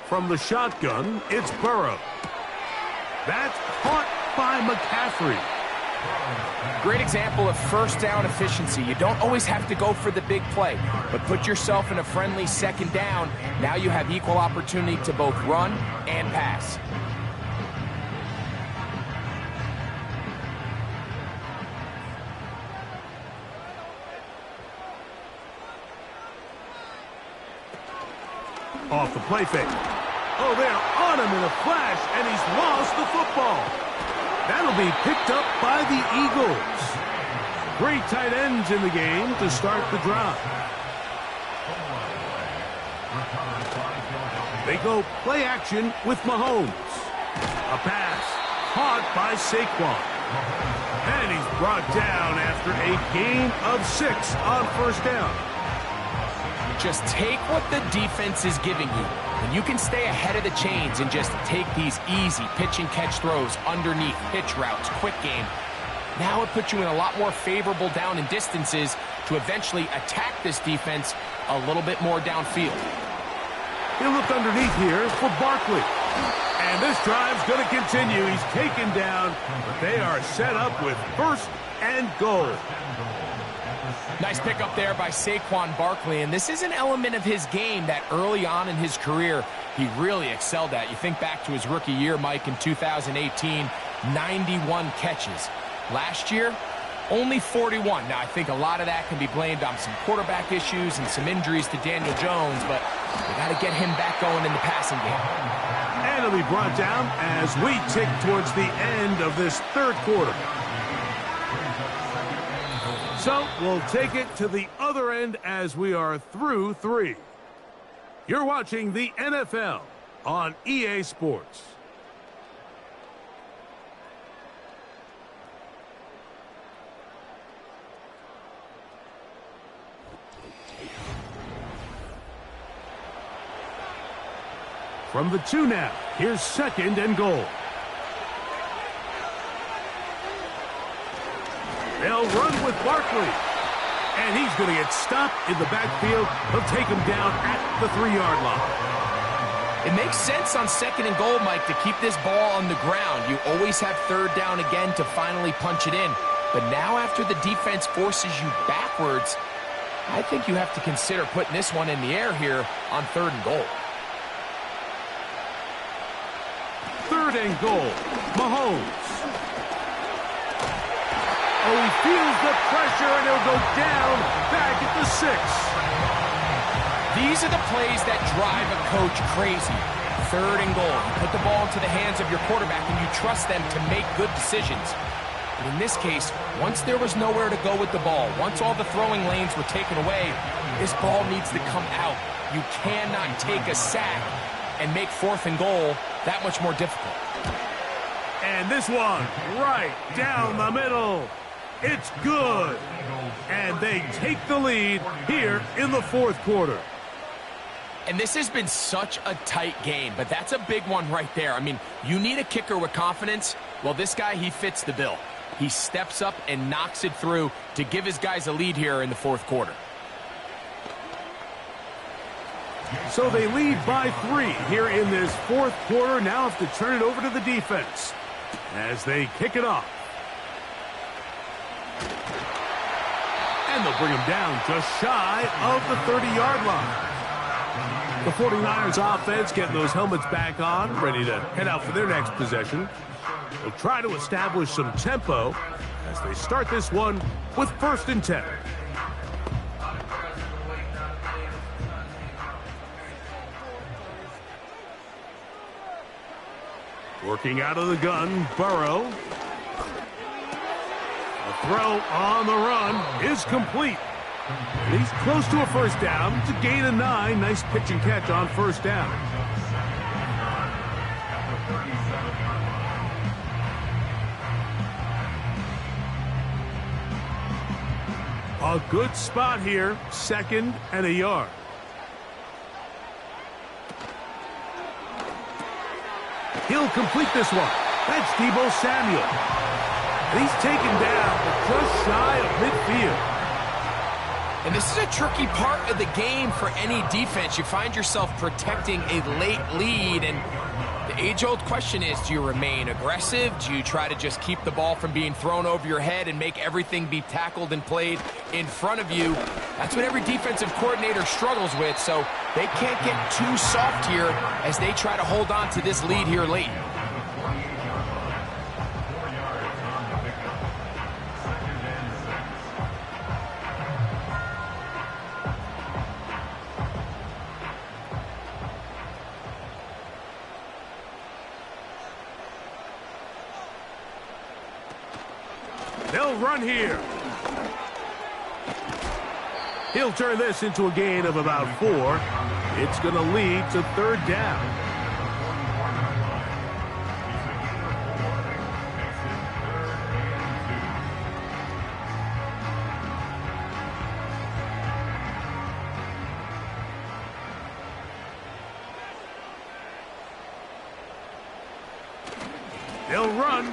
From the shotgun, it's Burrow. That's caught by McCaffrey. Great example of first down efficiency. You don't always have to go for the big play, but put yourself in a friendly second down. Now you have equal opportunity to both run and pass. Off the play fake. Oh, they're on him in a flash, and he's lost the football. That'll be picked up by the Eagles. Great tight ends in the game to start the drive. They go play action with Mahomes. A pass caught by Saquon. And he's brought down after a gain of 6 on first down. Just take what the defense is giving you. And you can stay ahead of the chains and just take these easy pitch and catch throws underneath, pitch routes, quick game. Now it puts you in a lot more favorable down and distances to eventually attack this defense a little bit more downfield. He'll look underneath here for Barkley. And this drive's going to continue. He's taken down, but they are set up with first and goal. Nice pickup there by Saquon Barkley, and this is an element of his game that early on in his career he really excelled at. You think back to his rookie year, Mike, in 2018, 91 catches. Last year, only 41. Now, I think a lot of that can be blamed on some quarterback issues and some injuries to Daniel Jones, but we got to get him back going in the passing game. And it'll be brought down as we tick towards the end of this third quarter. So we'll take it to the other end as we are through 3. You're watching the NFL on EA Sports. From the 2 now, here's second and goal. They'll run with Barkley. And he's going to get stopped in the backfield. He'll take him down at the 3-yard line. It makes sense on second and goal, Mike, to keep this ball on the ground. You always have third down again to finally punch it in. But now after the defense forces you backwards, I think you have to consider putting this one in the air here on third and goal. Third and goal. Mahomes. Oh, he feels the pressure, and he'll go down back at the 6. These are the plays that drive a coach crazy. Third and goal. You put the ball into the hands of your quarterback, and you trust them to make good decisions. But in this case, once there was nowhere to go with the ball, once all the throwing lanes were taken away, this ball needs to come out. You cannot take a sack and make fourth and goal that much more difficult. And this one right down the middle. It's good. And they take the lead here in the fourth quarter. And this has been such a tight game, but that's a big one right there. I mean, you need a kicker with confidence. Well, this guy, he fits the bill. He steps up and knocks it through to give his guys a lead here in the fourth quarter. So they lead by 3 here in this fourth quarter. Now have to turn it over to the defense as they kick it off. And they'll bring him down just shy of the 30-yard line. The 49ers offense getting those helmets back on, ready to head out for their next possession. They'll try to establish some tempo as they start this one with first and 10. Working out of the gun, Burrow. A throw on the run is complete. And he's close to a first down. It's a gain of 9. Nice pitch and catch on first down. A good spot here. Second and a yard. He'll complete this one. That's Deebo Samuel. And he's taken down just shy of midfield. And this is a tricky part of the game for any defense. You find yourself protecting a late lead, and the age-old question is, do you remain aggressive? Do you try to just keep the ball from being thrown over your head and make everything be tackled and played in front of you? That's what every defensive coordinator struggles with, so they can't get too soft here as they try to hold on to this lead here late. They'll run here. He'll turn this into a gain of about 4. It's going to lead to 3rd down. They'll run.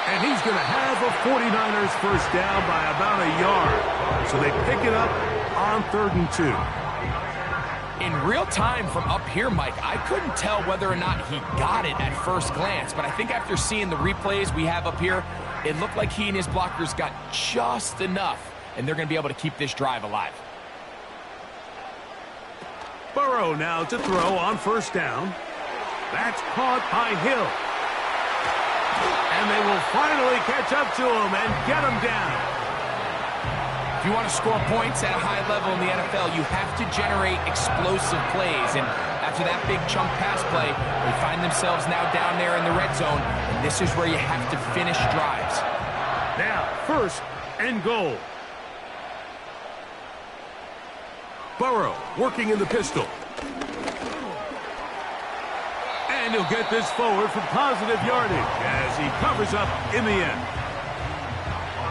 And he's going to have a 49ers first down by about a yard. So they pick it up on 3rd and 2. In real time from up here, Mike, I couldn't tell whether or not he got it at first glance. But I think after seeing the replays we have up here, it looked like he and his blockers got just enough. And they're going to be able to keep this drive alive. Burrow now to throw on 1st down. That's caught by Hill. And they will finally catch up to him and get him down. If you want to score points at a high level in the NFL, you have to generate explosive plays. And after that big chunk pass play, they find themselves now down there in the red zone. And this is where you have to finish drives. Now, 1st and goal. Burrow working in the pistol. And he'll get this forward for positive yardage as he covers up in the end.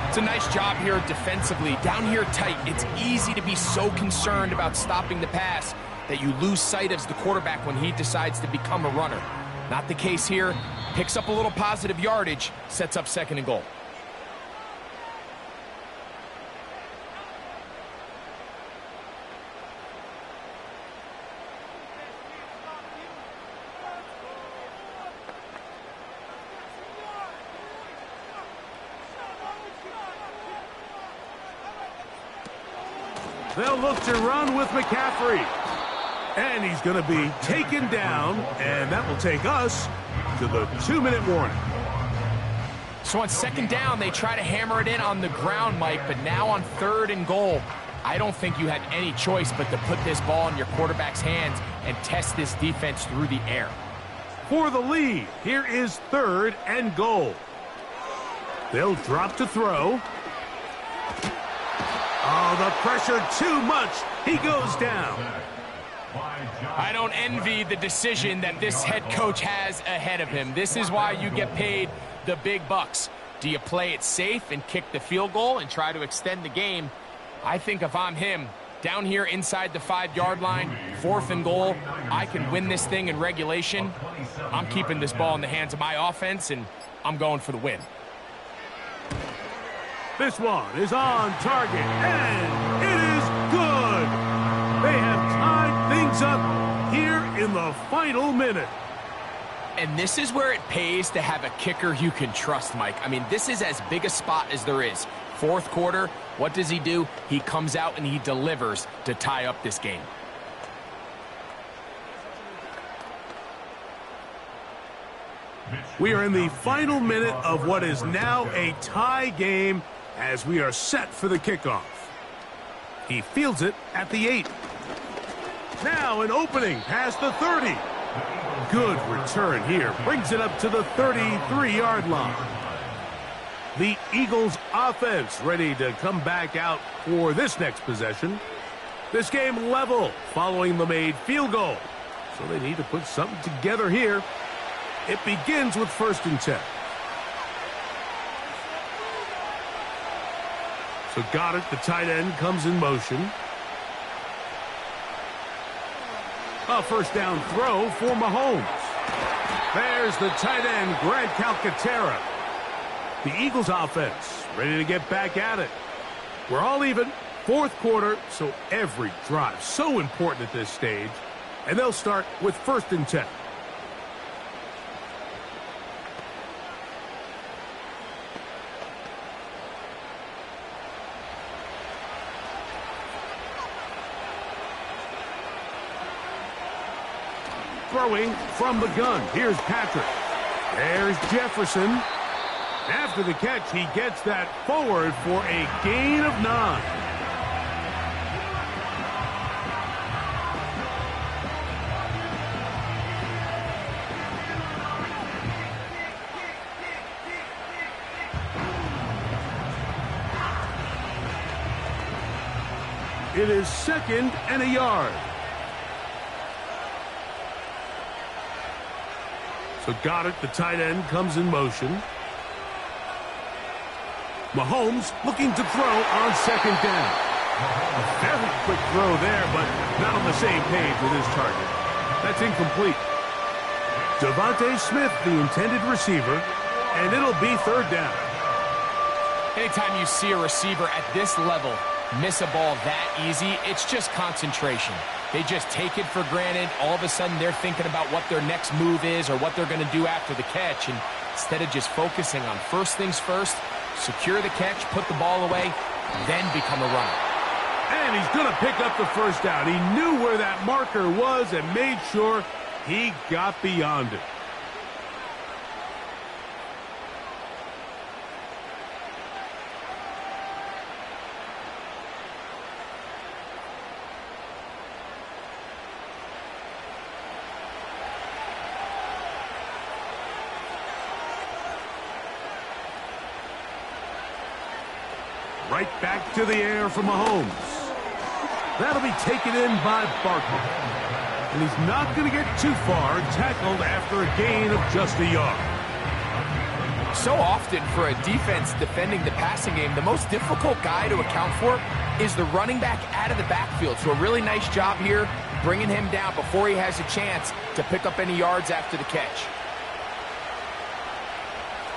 It's a nice job here defensively. Down here tight, it's easy to be so concerned about stopping the pass that you lose sight of the quarterback when he decides to become a runner. Not the case here. Picks up a little positive yardage, sets up 2nd and goal. They'll look to run with McCaffrey. And he's going to be taken down, and that will take us to the 2-minute warning. So on 2nd down, they try to hammer it in on the ground, Mike, but now on 3rd and goal, I don't think you had any choice but to put this ball in your quarterback's hands and test this defense through the air. For the lead, here is 3rd and goal. They'll drop to throw. Oh, the pressure too much. He goes down. I don't envy the decision that this head coach has ahead of him. This is why you get paid the big bucks. Do you play it safe and kick the field goal and try to extend the game? I think if I'm him, down here inside the 5-yard line, 4th and goal, I can win this thing in regulation. I'm keeping this ball in the hands of my offense, and I'm going for the win. This one is on target, and it is good. They have tied things up here in the final minute. And this is where it pays to have a kicker you can trust, Mike. I mean, this is as big a spot as there is. 4th quarter, what does he do? He comes out and he delivers to tie up this game. We are in the final minute of what is now a tie game as we are set for the kickoff. He fields it at the 8. Now an opening past the 30. Good return here. Brings it up to the 33-yard line. The Eagles offense ready to come back out for this next possession. This game level following the made field goal. So they need to put something together here. It begins with 1st and 10. So Goddard, the tight end, comes in motion. A 1st down throw for Mahomes. There's the tight end, Grant Calcaterra. The Eagles offense ready to get back at it. We're all even. Fourth quarter, so every drive so important at this stage. And they'll start with 1st and 10. Throwing from the gun. Here's Patrick. There's Jefferson. After the catch, he gets that forward for a gain of 9. It is 2nd and a yard. So Goddard, the tight end, comes in motion. Mahomes looking to throw on 2nd down. A very quick throw there, but not on the same page with his target. That's incomplete. Devontae Smith, the intended receiver, and it'll be 3rd down. Anytime you see a receiver at this level miss a ball that easy, it's just concentration. They just take it for granted. All of a sudden, they're thinking about what their next move is or what they're going to do after the catch. And instead of just focusing on first things first, secure the catch, put the ball away, then become a runner. And he's going to pick up the 1st down. He knew where that marker was and made sure he got beyond it. Right back to the air for Mahomes. That'll be taken in by Barkley. And he's not going to get too far, tackled after a gain of just a yard. So often for a defense defending the passing game, the most difficult guy to account for is the running back out of the backfield. So a really nice job here, bringing him down before he has a chance to pick up any yards after the catch.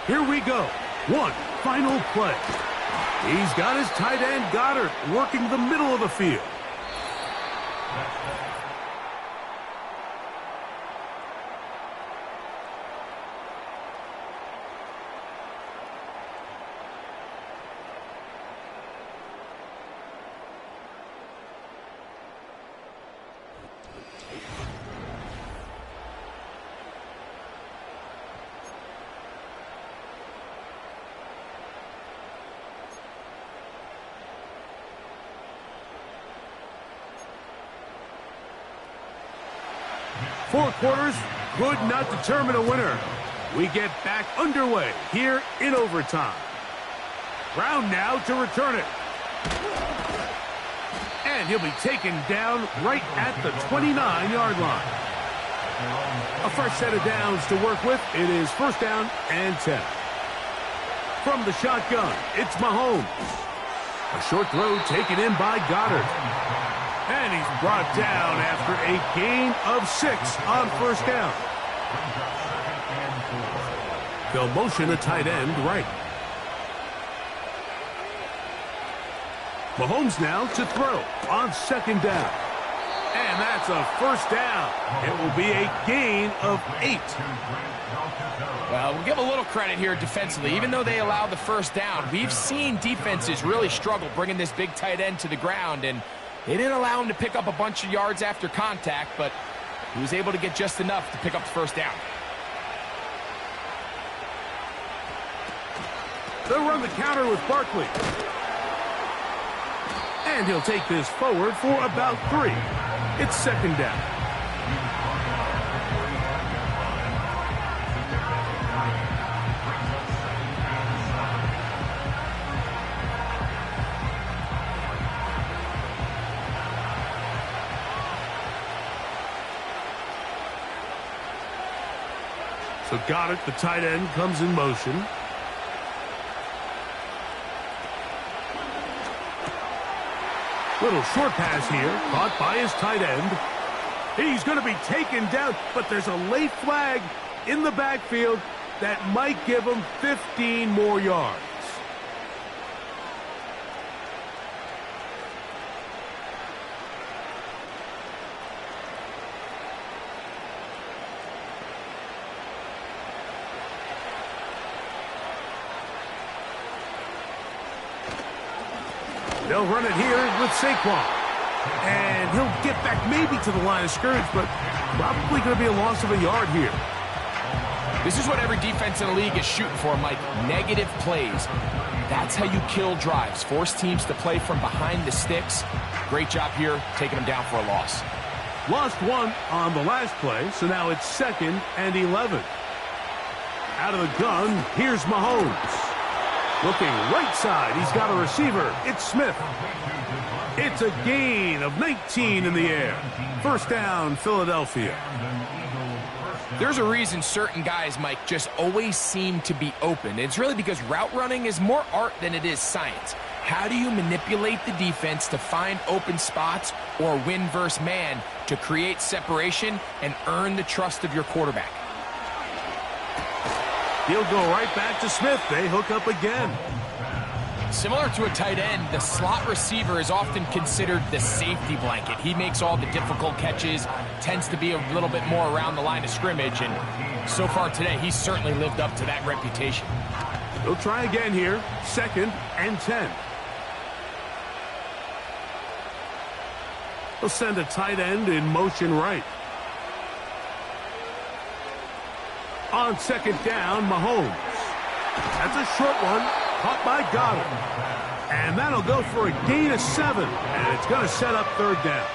Here we go. One final play. He's got his tight end, Goddard, working the middle of the field. Four quarters could not determine a winner. We get back underway here in overtime. Brown now to return it. And he'll be taken down right at the 29-yard line. A fresh set of downs to work with. It is 1st down and 10. From the shotgun, it's Mahomes. A short throw taken in by Goddard. And he's brought down after a gain of 6 on 1st down. They'll motion a tight end right. Mahomes now to throw on 2nd down. And that's a 1st down. It will be a gain of 8. Well, we'll give a little credit here defensively. Even though they allowed the 1st down, we've seen defenses really struggle bringing this big tight end to the ground, and they didn't allow him to pick up a bunch of yards after contact, but he was able to get just enough to pick up the 1st down. They'll run the counter with Barkley. And he'll take this forward for about 3. It's 2nd down. So Goddard, the tight end, comes in motion. Little short pass here, caught by his tight end. He's going to be taken down, but there's a late flag in the backfield that might give him 15 more yards. They'll run it here with Saquon. And he'll get back maybe to the line of scrimmage, but probably going to be a loss of a yard here. This is what every defense in the league is shooting for, Mike. Negative plays. That's how you kill drives. Force teams to play from behind the sticks. Great job here, taking them down for a loss. Lost one on the last play, so now it's 2nd and 11. Out of the gun, here's Mahomes. Looking right side, he's got a receiver. It's Smith. It's a gain of 19 in the air. First down, Philadelphia. There's a reason certain guys, Mike, just always seem to be open. It's really because route running is more art than it is science. How do you manipulate the defense to find open spots or win versus man to create separation and earn the trust of your quarterback? He'll go right back to Smith. They hook up again. Similar to a tight end, the slot receiver is often considered the safety blanket. He makes all the difficult catches, tends to be a little bit more around the line of scrimmage, and so far today, he's certainly lived up to that reputation. They'll try again here, 2nd and 10. They'll send a tight end in motion right. On 2nd down, Mahomes. That's a short one. Caught by Goddard. And that'll go for a gain of 7. And it's going to set up 3rd down.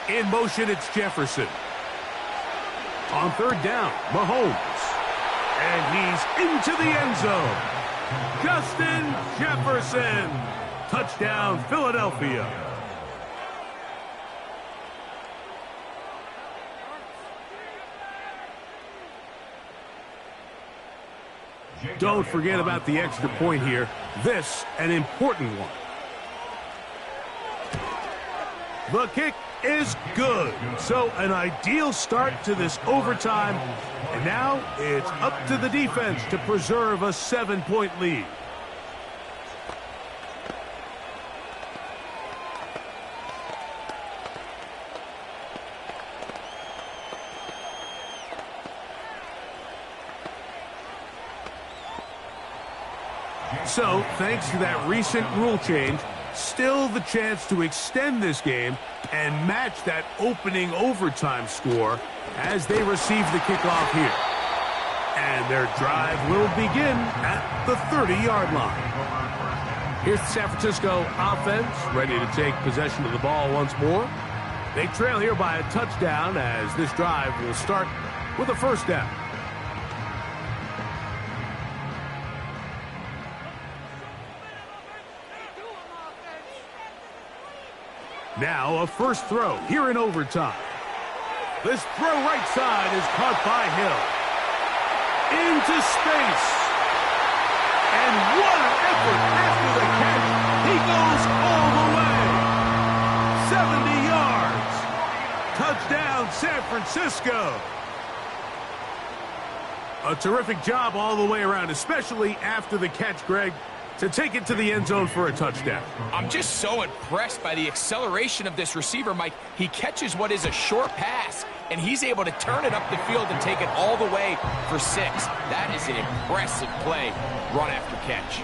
In motion, it's Jefferson. On 3rd down, Mahomes. And he's into the end zone. Justin Jefferson. Touchdown, Philadelphia. Don't forget about the extra point here. This, an important one. The kick is good. So an ideal start to this overtime. And now it's up to the defense to preserve a 7-point lead. So, thanks to that recent rule change, still the chance to extend this game and match that opening overtime score as they receive the kickoff here. And their drive will begin at the 30-yard line. Here's the San Francisco offense, ready to take possession of the ball once more. They trail here by a touchdown as this drive will start with a first down. Now a first throw here in overtime. This throw right side is caught by Hill. Into space. And what an effort after the catch. He goes all the way. 70 yards. Touchdown, San Francisco. A terrific job all the way around, especially after the catch, Greg, to take it to the end zone for a touchdown. I'm just so impressed by the acceleration of this receiver, Mike. He catches what is a short pass, and he's able to turn it up the field and take it all the way for 6. That is an impressive play, run after catch.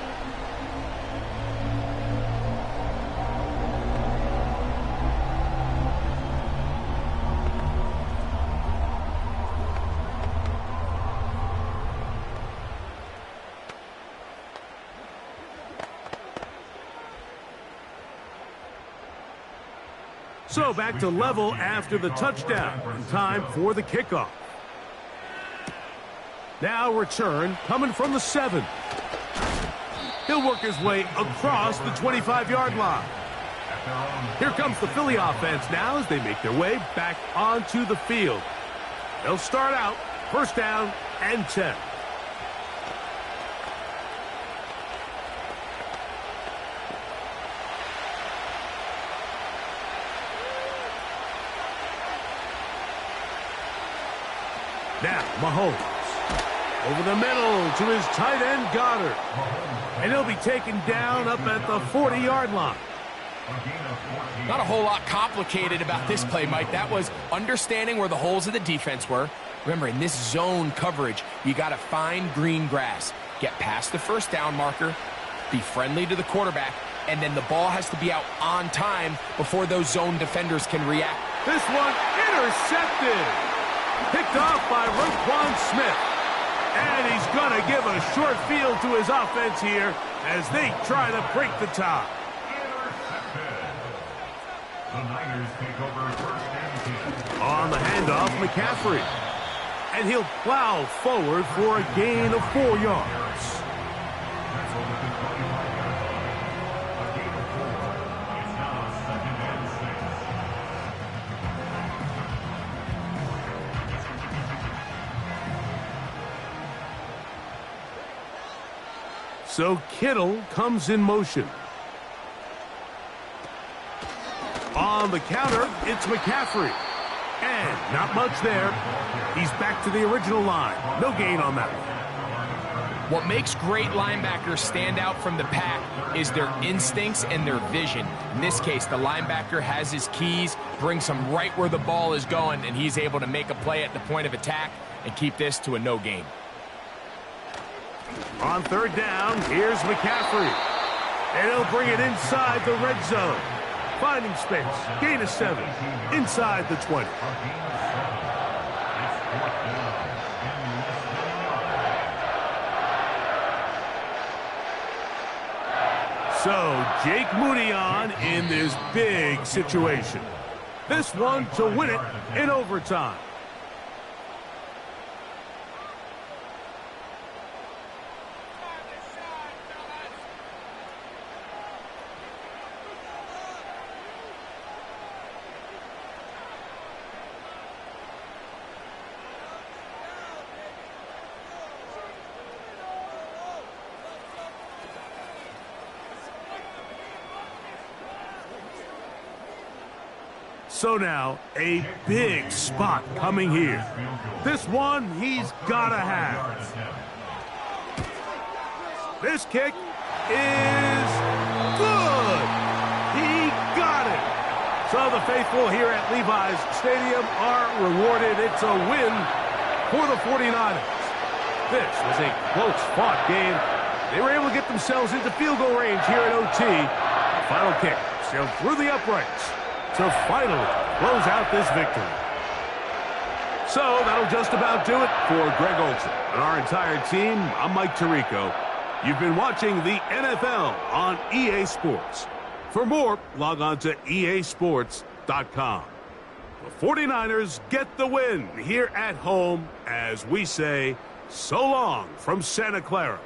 So back to level after the touchdown. And time for the kickoff. Now return coming from the 7. He'll work his way across the 25-yard line. Here comes the Philly offense now as they make their way back onto the field. They'll start out first down and 10. Now, Mahomes. Over the middle to his tight end, Goddard. And he'll be taken down up at the 40-yard line. Not a whole lot complicated about this play, Mike. That was understanding where the holes of the defense were. Remember, in this zone coverage, you got to find green grass. Get past the first down marker, be friendly to the quarterback, and then the ball has to be out on time before those zone defenders can react. This one intercepted. Picked off by Roquan Smith. And he's going to give a short field to his offense here as they try to break the tie. The Niners take over first and 10. On the handoff, McCaffrey. And he'll plow forward for a gain of 4 yards. So Kittle comes in motion. On the counter, it's McCaffrey. And not much there. He's back to the original line. No gain on that one. What makes great linebackers stand out from the pack is their instincts and their vision. In this case, the linebacker has his keys, brings him right where the ball is going, and he's able to make a play at the point of attack and keep this to a no gain. On third down, here's McCaffrey. And he'll bring it inside the red zone. Finding space. Gain of 7. Inside the 20. So, Jake Moody on in this big situation. This one to win it in overtime. So now, a big spot coming here. This one he's got to have. This kick is good. He got it. So the faithful here at Levi's Stadium are rewarded. It's a win for the 49ers. This was a close-fought game. They were able to get themselves into field goal range here at OT. Final kick sailed through the uprights to finally close out this victory. So that'll just about do it for Greg Olsen and our entire team. I'm Mike Tirico. You've been watching the NFL on EA Sports. For more, log on to easports.com. The 49ers get the win here at home as we say so long from Santa Clara.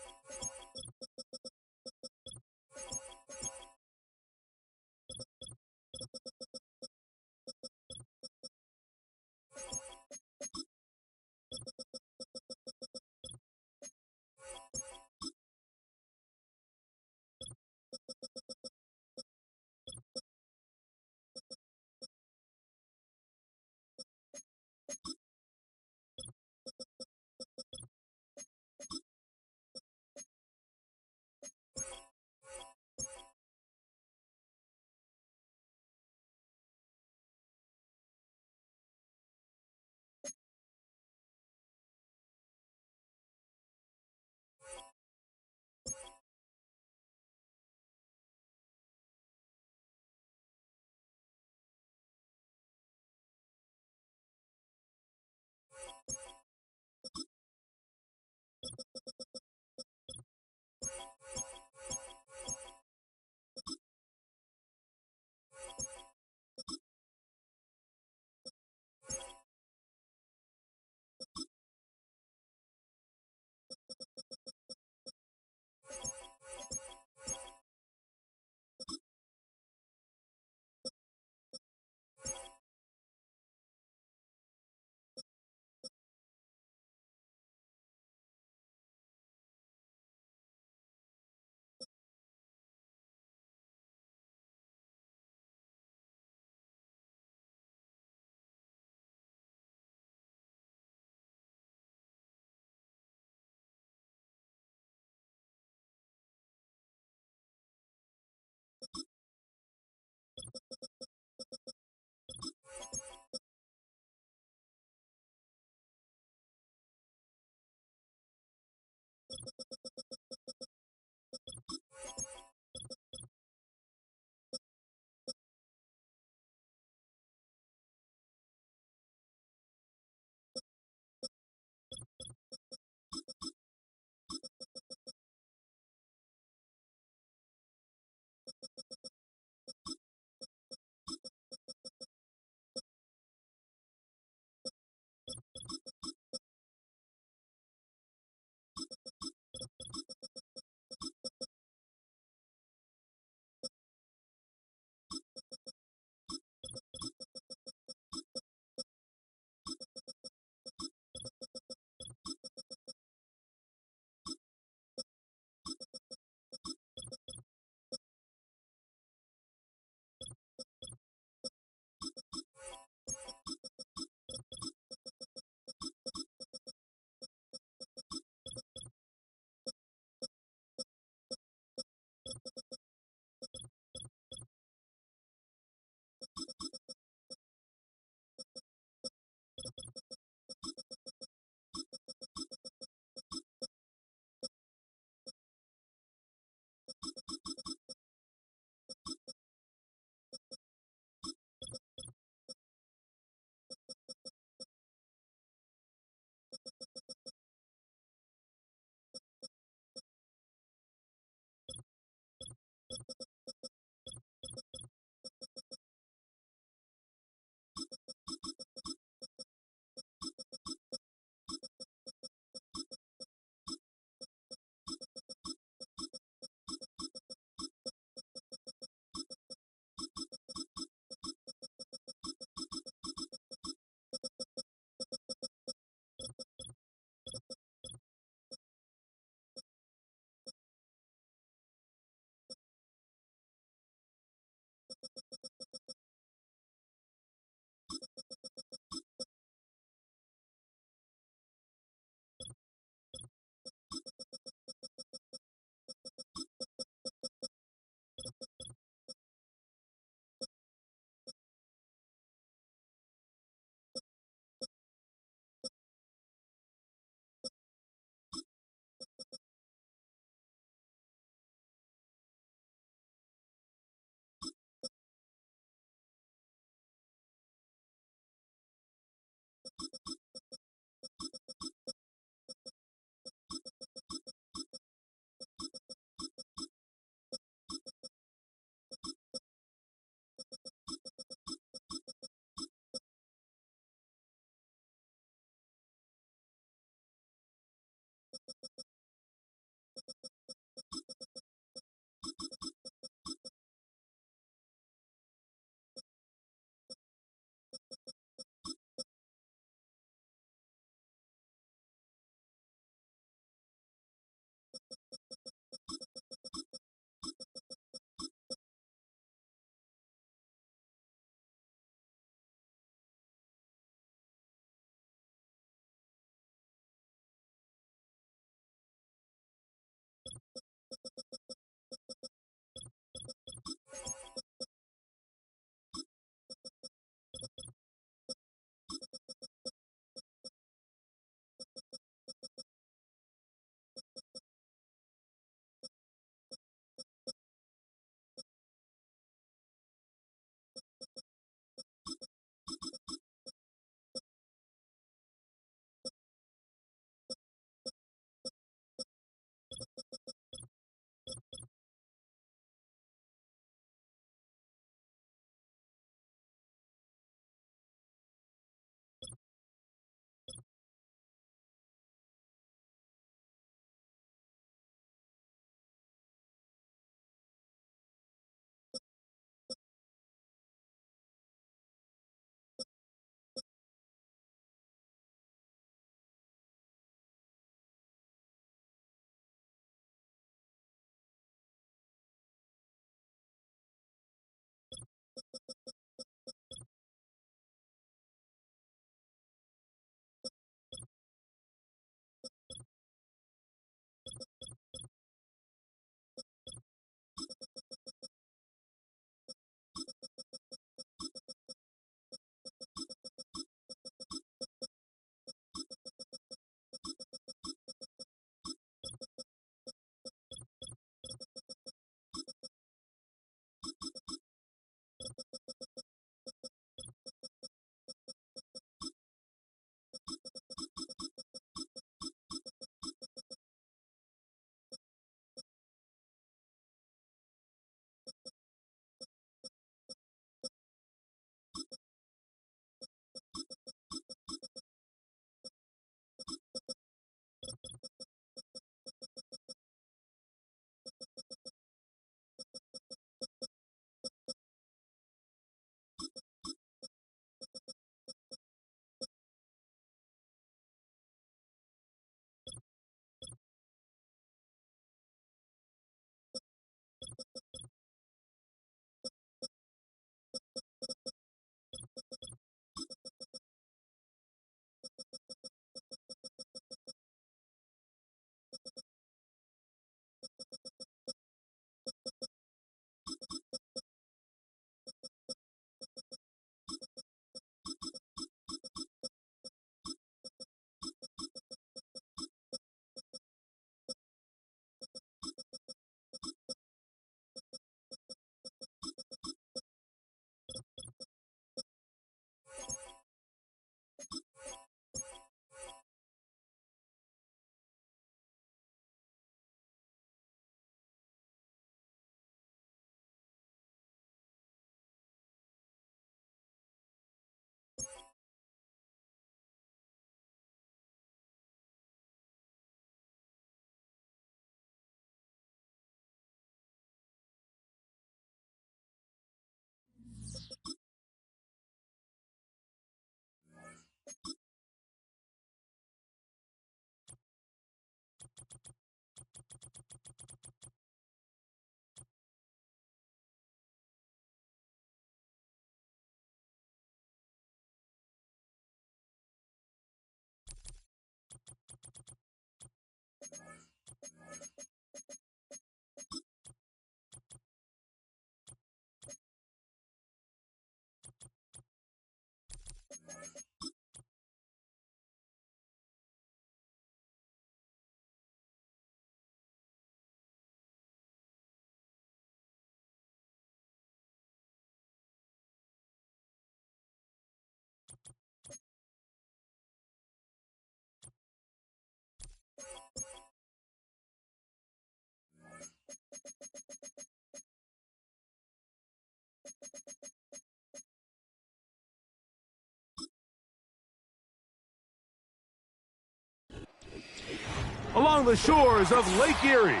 along the shores of Lake Erie.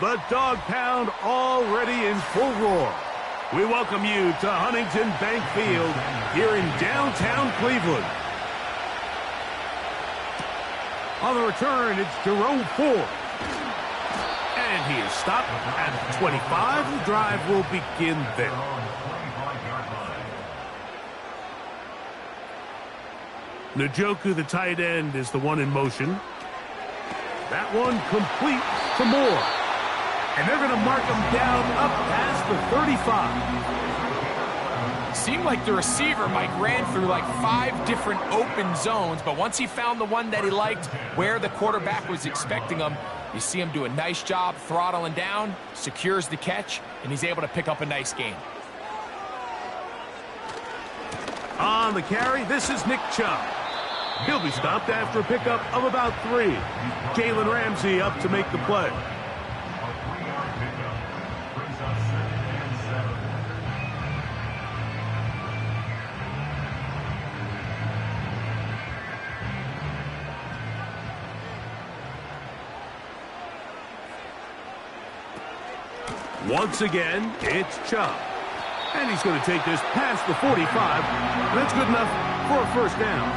The Dog Pound already in full roar. We welcome you to Huntington Bank Field here in downtown Cleveland. On the return, it's Jerome Ford. And he is stopped at the 25. The drive will begin there. Njoku, the tight end, is the one in motion. That one complete to Moore. And they're going to mark him down up past the 35. Seemed like the receiver, Mike, ran through like 5 different open zones, but once he found the one that he liked, where the quarterback was expecting him, you see him do a nice job throttling down, secures the catch, and he's able to pick up a nice gain. On the carry, this is Nick Chubb. He'll be stopped after a pickup of about 3. Jalen Ramsey up to make the play. Once again, it's Chubb. And he's going to take this past the 45. That's good enough for a first down.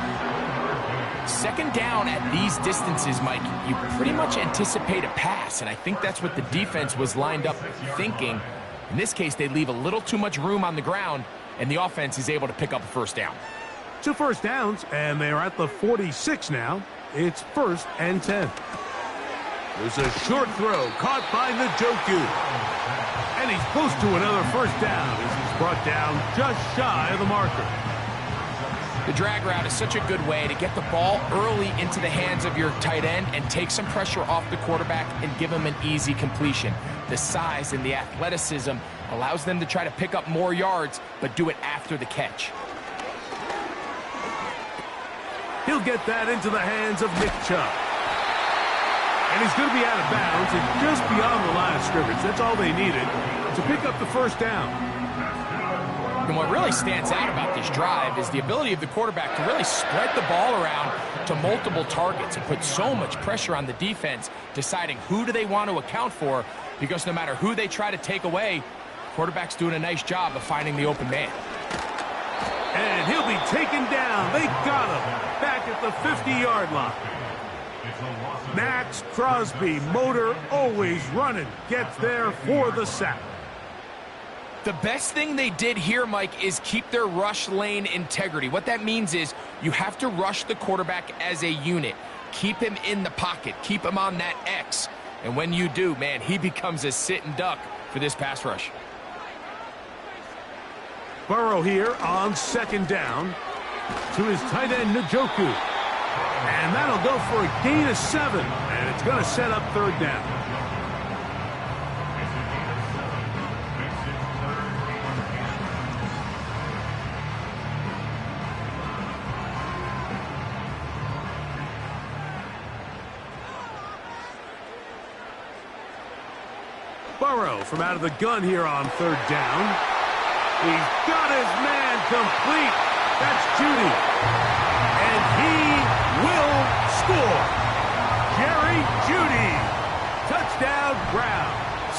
Second down at these distances, Mike, you pretty much anticipate a pass, and I think that's what the defense was lined up thinking. In this case, they leave a little too much room on the ground, and the offense is able to pick up a first down. 2 first downs, and they're at the 46 now. It's 1st and 10. There's a short throw caught by Njoku. And he's close to another first down as he's brought down just shy of the marker. The drag route is such a good way to get the ball early into the hands of your tight end and take some pressure off the quarterback and give him an easy completion. The size and the athleticism allows them to try to pick up more yards, but do it after the catch. He'll get that into the hands of Nick Chubb. And he's going to be out of bounds and just beyond the line of scrimmage. That's all they needed to pick up the first down. And what really stands out about this drive is the ability of the quarterback to really spread the ball around to multiple targets and put so much pressure on the defense, deciding who do they want to account for, because no matter who they try to take away, quarterback's doing a nice job of finding the open man. And he'll be taken down. They got him back at the 50-yard line. Max Crosby, motor always running, gets there for the sack. The best thing they did here, Mike, is keep their rush lane integrity. What that means is you have to rush the quarterback as a unit. Keep him in the pocket. Keep him on that X. And when you do, man, he becomes a sitting duck for this pass rush. Burrow here on 2nd down to his tight end, Njoku. And that'll go for a gain of 7. And it's going to set up 3rd down. Burrow from out of the gun here on 3rd down. He's got his man complete. That's Jeudy. And he will score. Jerry Jeudy. Touchdown, Browns.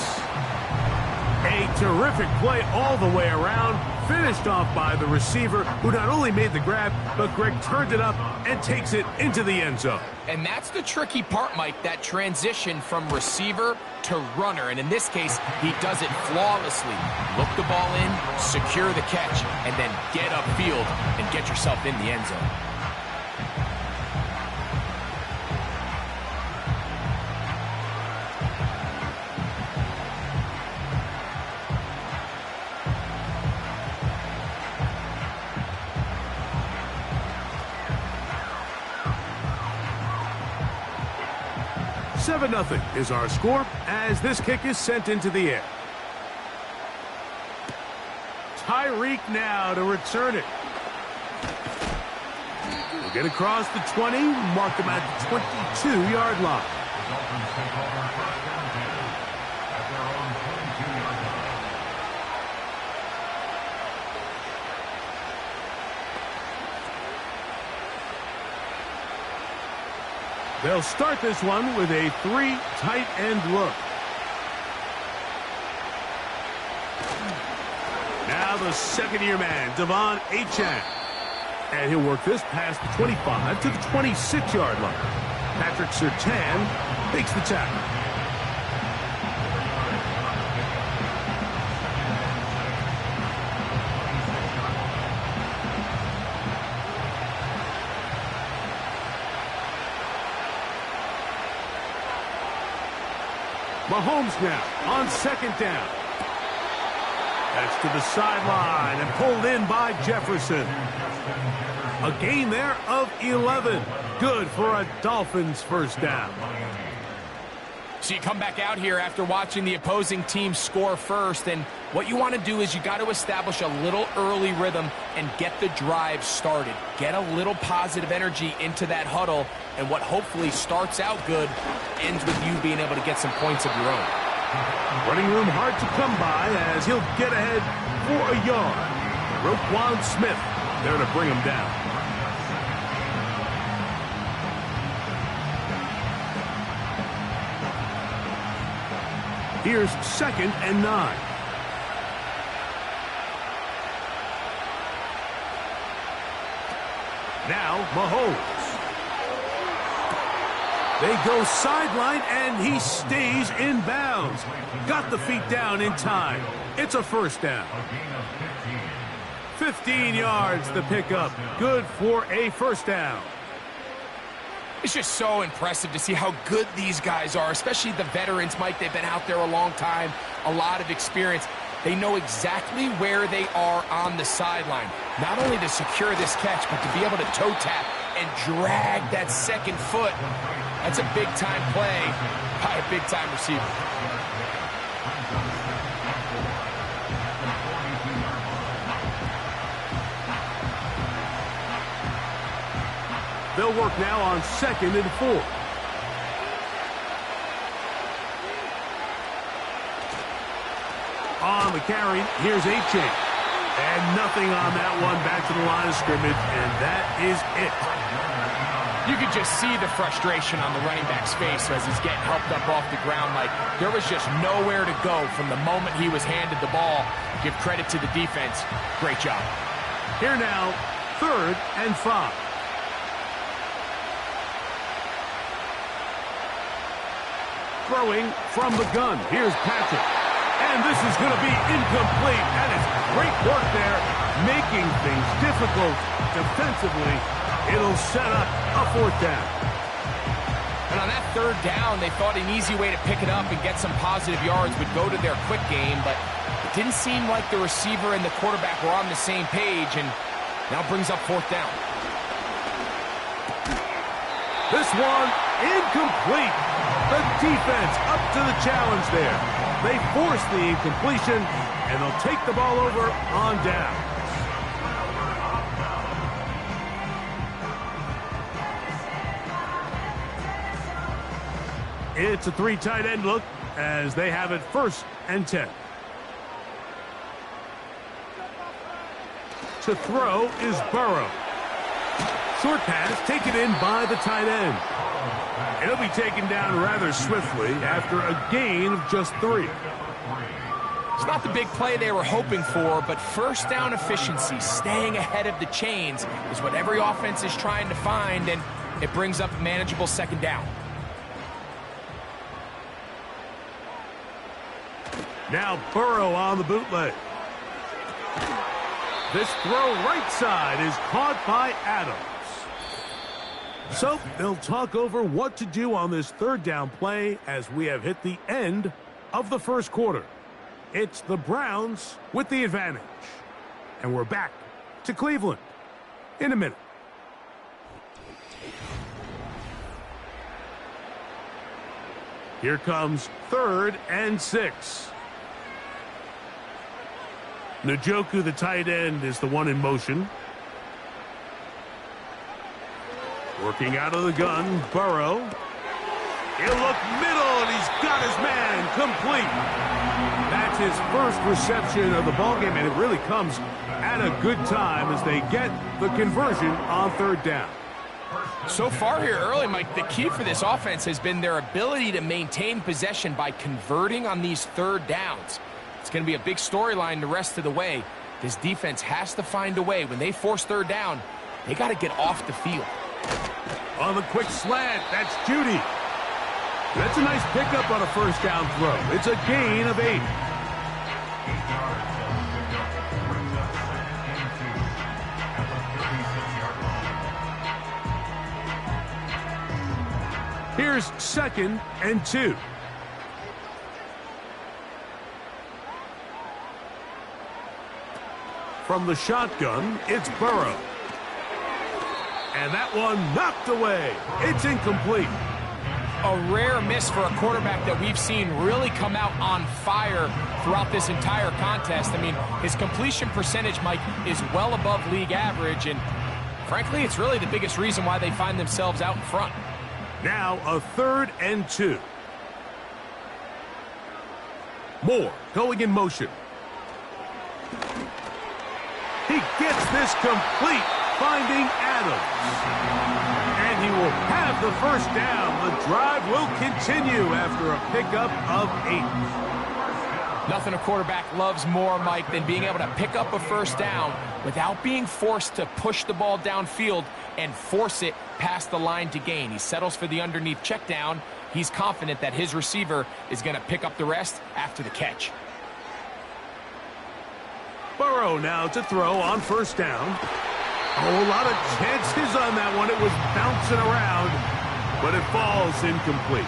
A terrific play all the way around. Finished off by the receiver, who not only made the grab, but Greg turned it up and takes it into the end zone. And that's the tricky part, Mike, that transition from receiver to runner. And in this case, he does it flawlessly. Look the ball in, secure the catch, and then get upfield and get yourself in the end zone. Seven 0 is our score as this kick is sent into the air. Tyreek now to return it. We'll get across the 20, mark him at the 22-yard line. They'll start this one with a 3 tight end look. Now the second-year man, Devon Achane. And he'll work this past the 25 to the 26-yard line. Patrick Surtain makes the tackle. Mahomes now on second down. That's to the sideline and pulled in by Jefferson. A gain there of 11. Good for a Dolphins first down. So you come back out here after watching the opposing team score first, and what you want to do is you got to establish a little early rhythm and get the drive started. Get a little positive energy into that huddle, and what hopefully starts out good ends with you being able to get some points of your own. Running room hard to come by as he'll get ahead for a yard. Roquan Smith there to bring him down. Here's 2nd and 9. Now Mahomes. They go sideline, and he stays in bounds. Got the feet down in time. It's a first down. 15 yards the pickup. Good for a first down. It's just so impressive to see how good these guys are, especially the veterans, Mike. They've been out there a long time, a lot of experience. They know exactly where they are on the sideline, not only to secure this catch, but to be able to toe tap and drag that second foot. That's a big-time play by a big-time receiver. They'll work now on 2nd and 4. On the carry, here's Achane. And nothing on that one, back to the line of scrimmage, and that is it. You could just see the frustration on the running back's face as he's getting helped up off the ground. Like, there was just nowhere to go from the moment he was handed the ball. Give credit to the defense. Great job. Here now, 3rd and 5. Throwing from the gun. Here's Patrick. And this is going to be incomplete. And it's great work there, making things difficult defensively. It'll set up a 4th down. And on that 3rd down, they thought an easy way to pick it up and get some positive yards would go to their quick game, but it didn't seem like the receiver and the quarterback were on the same page, and now brings up 4th down. This one incomplete. The defense up to the challenge there. They force the incompletion, and they'll take the ball over on down. It's a 3 tight end look as they have it 1st and 10. To throw is Burrow. Short pass taken in by the tight end. It'll be taken down rather swiftly after a gain of just 3. It's not the big play they were hoping for, but first down efficiency, staying ahead of the chains, is what every offense is trying to find, and it brings up a manageable 2nd down. Now Burrow on the bootleg. This throw right side is caught by Adams. So they'll talk over what to do on this 3rd down play as we have hit the end of the 1st quarter. It's the Browns with the advantage. And we're back to Cleveland in a minute. Here comes 3rd and 6. Njoku, the tight end, is the one in motion. Working out of the gun, Burrow. He'll look middle, and he's got his man complete. That's his first reception of the ballgame, and it really comes at a good time as they get the conversion on 3rd down. So far here early, Mike, the key for this offense has been their ability to maintain possession by converting on these third downs. It's going to be a big storyline the rest of the way. This defense has to find a way. When they force third down, they got to get off the field. On the quick slant, that's Judy. That's a nice pickup on a first down throw. It's a gain of 8. Here's 2nd and 2. From the shotgun, it's Burrow. And that one knocked away. It's incomplete. A rare miss for a quarterback that we've seen really come out on fire throughout this entire contest. I mean, his completion percentage, Mike, is well above league average, and frankly, it's really the biggest reason why they find themselves out in front. Now a 3rd and 2. Moore going in motion. He gets this complete, finding Adams. And he will have the first down. The drive will continue after a pickup of 8. Nothing a quarterback loves more, Mike, than being able to pick up a first down without being forced to push the ball downfield and force it past the line to gain. He settles for the underneath check down. He's confident that his receiver is going to pick up the rest after the catch. Burrow now to throw on first down. Oh, a lot of chances on that one. It was bouncing around, but it falls incomplete.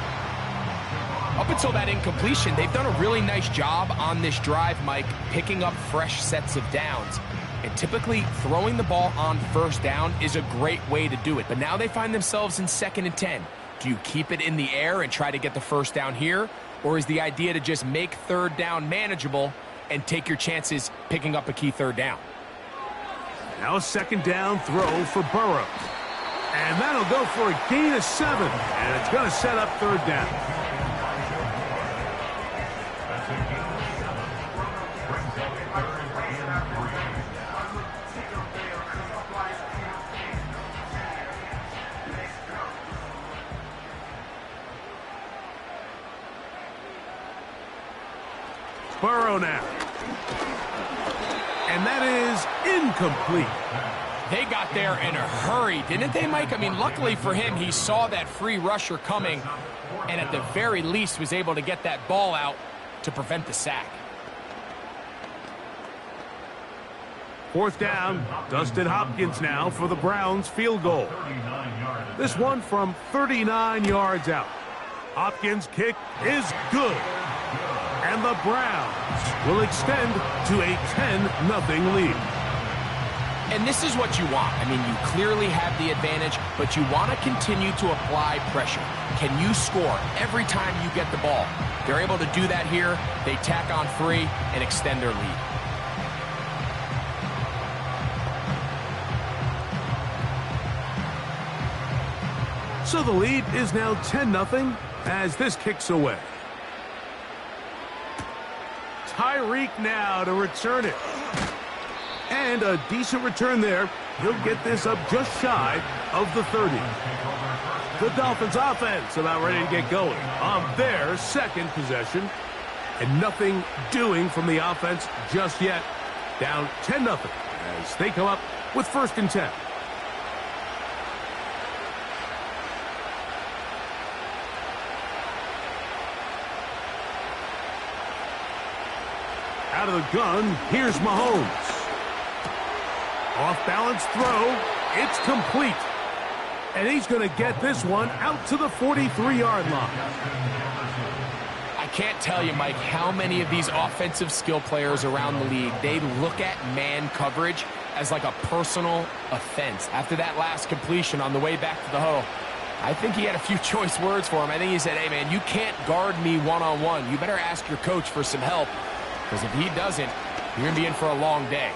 Up until that incompletion, they've done a really nice job on this drive, Mike, picking up fresh sets of downs. And typically, throwing the ball on first down is a great way to do it. But now they find themselves in 2nd and 10. Do you keep it in the air and try to get the first down here? Or is the idea to just make third down manageable and take your chances picking up a key third down? Now a 2nd down throw for Burrow. And that'll go for a gain of 7. And it's going to set up third down. Burrow now. And that is incomplete. They got there in a hurry, didn't they, Mike? I mean, luckily for him, he saw that free rusher coming and at the very least was able to get that ball out to prevent the sack. 4th down, Dustin Hopkins now for the Browns field goal. This one from 39 yards out. Hopkins' kick is good. And the Browns will extend to a 10-0 lead. And this is what you want. I mean, you clearly have the advantage, but you want to continue to apply pressure. Can you score every time you get the ball? They're able to do that here. They tack on 3 and extend their lead. So the lead is now 10-0 as this kicks away. Tyreek now to return it. And a decent return there. He'll get this up just shy of the 30. The Dolphins offense about ready to get going on their 2nd possession. And nothing doing from the offense just yet. Down 10-0 as they come up with 1st and 10. Out of the gun, here's Mahomes. Off-balance throw. It's complete. And he's going to get this one out to the 43-yard line. I can't tell you, Mike, how many of these offensive skill players around the league, they look at man coverage as like a personal offense. After that last completion on the way back to the huddle, I think he had a few choice words for him. I think he said, hey, man, you can't guard me one-on-one. You better ask your coach for some help. Because if he doesn't, you're going to be in for a long day.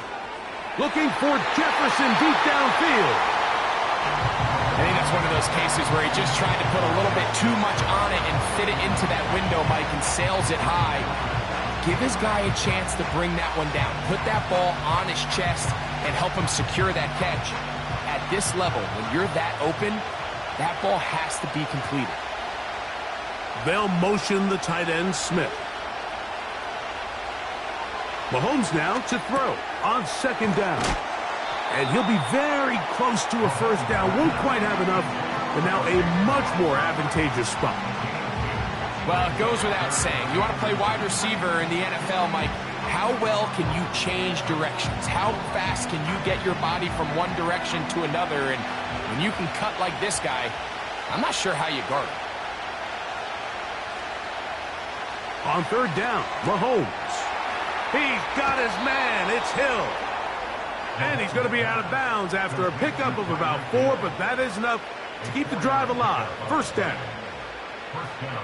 Looking for Jefferson deep downfield. I think that's one of those cases where he just tried to put a little bit too much on it and fit it into that window, Mike, and sails it high. Give his guy a chance to bring that one down. Put that ball on his chest and help him secure that catch. at this level, when you're that open, that ball has to be completed. They'll motion the tight end, Smith. Mahomes now to throw on second down. And he'll be very close to a first down. Won't quite have enough, but now a much more advantageous spot. Well, it goes without saying. You want to play wide receiver in the NFL, Mike. How well can you change directions? How fast can you get your body from one direction to another? And when you can cut like this guy, I'm not sure how you guard him. On third down, Mahomes. He's got his man. It's Hill. And he's going to be out of bounds after a pickup of about 4, but that is enough to keep the drive alive. First down.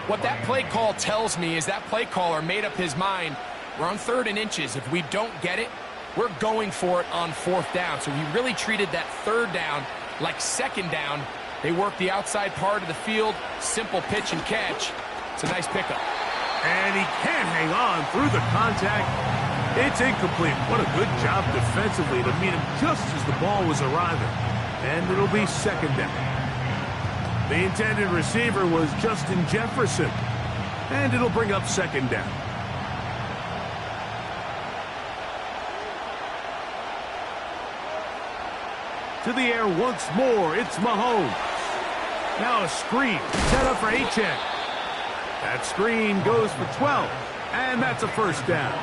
What that play call tells me is that play caller made up his mind. We're on 3rd and inches. If we don't get it, we're going for it on 4th down. So he really treated that 3rd down like 2nd down. They work the outside part of the field. Simple pitch and catch. It's a nice pickup. And he can't hang on through the contact. It's incomplete. What a good job defensively to meet him just as the ball was arriving. And it'll be 2nd down. The intended receiver was Justin Jefferson. And it'll bring up 2nd down. To the air once more, it's Mahomes. Now a screen set up for Achane. That screen goes for 12, and that's a first down.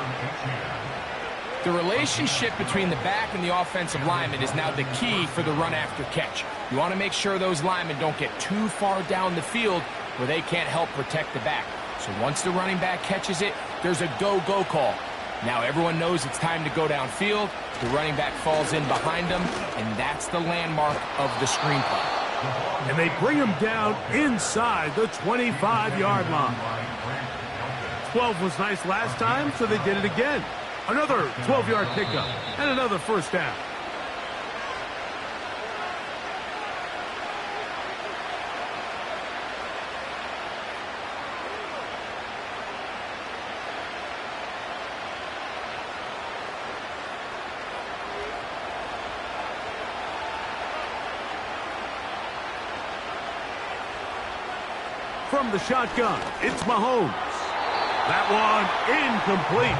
The relationship between the back and the offensive lineman is now the key for the run after catch. You want to make sure those linemen don't get too far down the field where they can't help protect the back. So once the running back catches it, there's a go-go call. Now everyone knows it's time to go downfield. The running back falls in behind him, and that's the landmark of the screen play. And they bring him down inside the 25-yard line. 12 was nice last time, so they did it again. Another 12-yard pickup and another first down. From the shotgun, it's Mahomes. That one incomplete.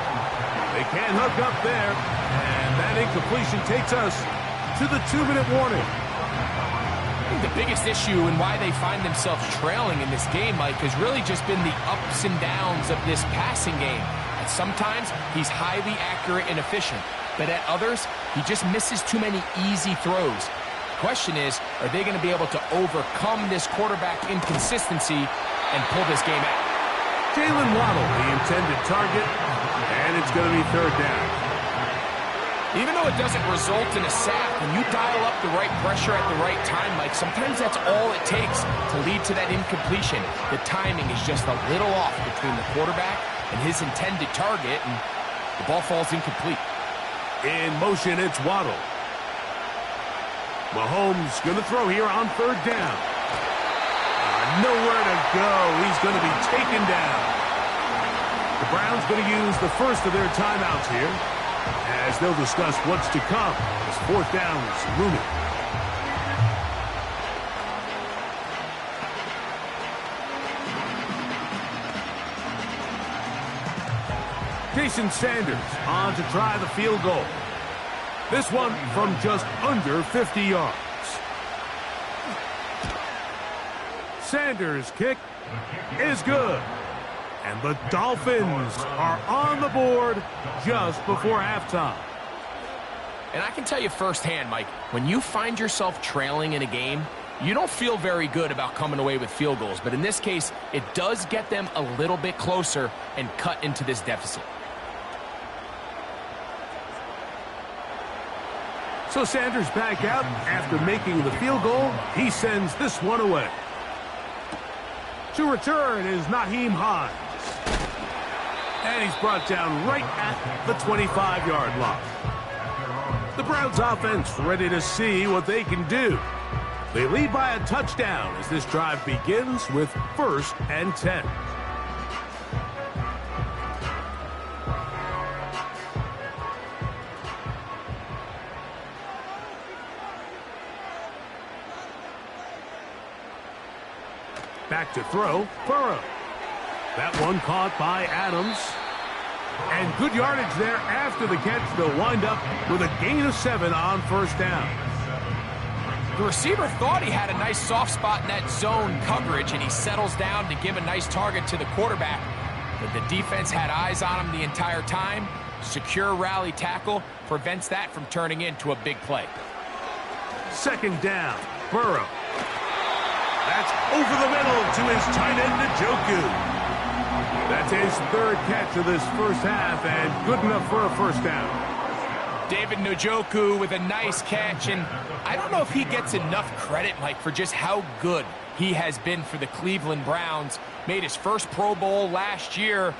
They can't hook up there, and that incompletion takes us to the 2-minute warning. I think the biggest issue and why they find themselves trailing in this game, Mike, has really just been the ups and downs of this passing game. And sometimes he's highly accurate and efficient, but at others, he just misses too many easy throws. Question is, are they going to be able to overcome this quarterback inconsistency and pull this game out? Jalen Waddle, the intended target, and it's going to be 3rd down. Even though it doesn't result in a sack, when you dial up the right pressure at the right time, Mike, sometimes that's all it takes to lead to that incompletion. The timing is just a little off between the quarterback and his intended target, and the ball falls incomplete. In motion, it's Waddle. Mahomes going to throw here on 3rd down. Nowhere to go. He's going to be taken down. The Browns going to use the first of their timeouts here as they'll discuss what's to come as 4th down is looming. Jason Sanders on to try the field goal. This one from just under 50 yards. Sanders' kick is good. And the Dolphins are on the board just before halftime. And I can tell you firsthand, Mike, when you find yourself trailing in a game, you don't feel very good about coming away with field goals. But in this case, it does get them a little bit closer and cut into this deficit. So Sanders back out after making the field goal. He sends this one away. To return is Nyheim Hines. And he's brought down right at the 25-yard line. The Browns offense ready to see what they can do. They lead by a touchdown as this drive begins with 1st and 10. Back to throw, Burrow. That one caught by Adams. And good yardage there after the catch. They'll wind up with a gain of 7 on first down. The receiver thought he had a nice soft spot in that zone coverage, and he settles down to give a nice target to the quarterback. But the defense had eyes on him the entire time. Secure rally tackle prevents that from turning into a big play. Second down, Burrow. That's over the middle to his tight end, Njoku. That's his third catch of this first half, and good enough for a first down. David Njoku with a nice catch, and I don't know if he gets enough credit, Mike, for just how good he has been for the Cleveland Browns. Made his first Pro Bowl last year.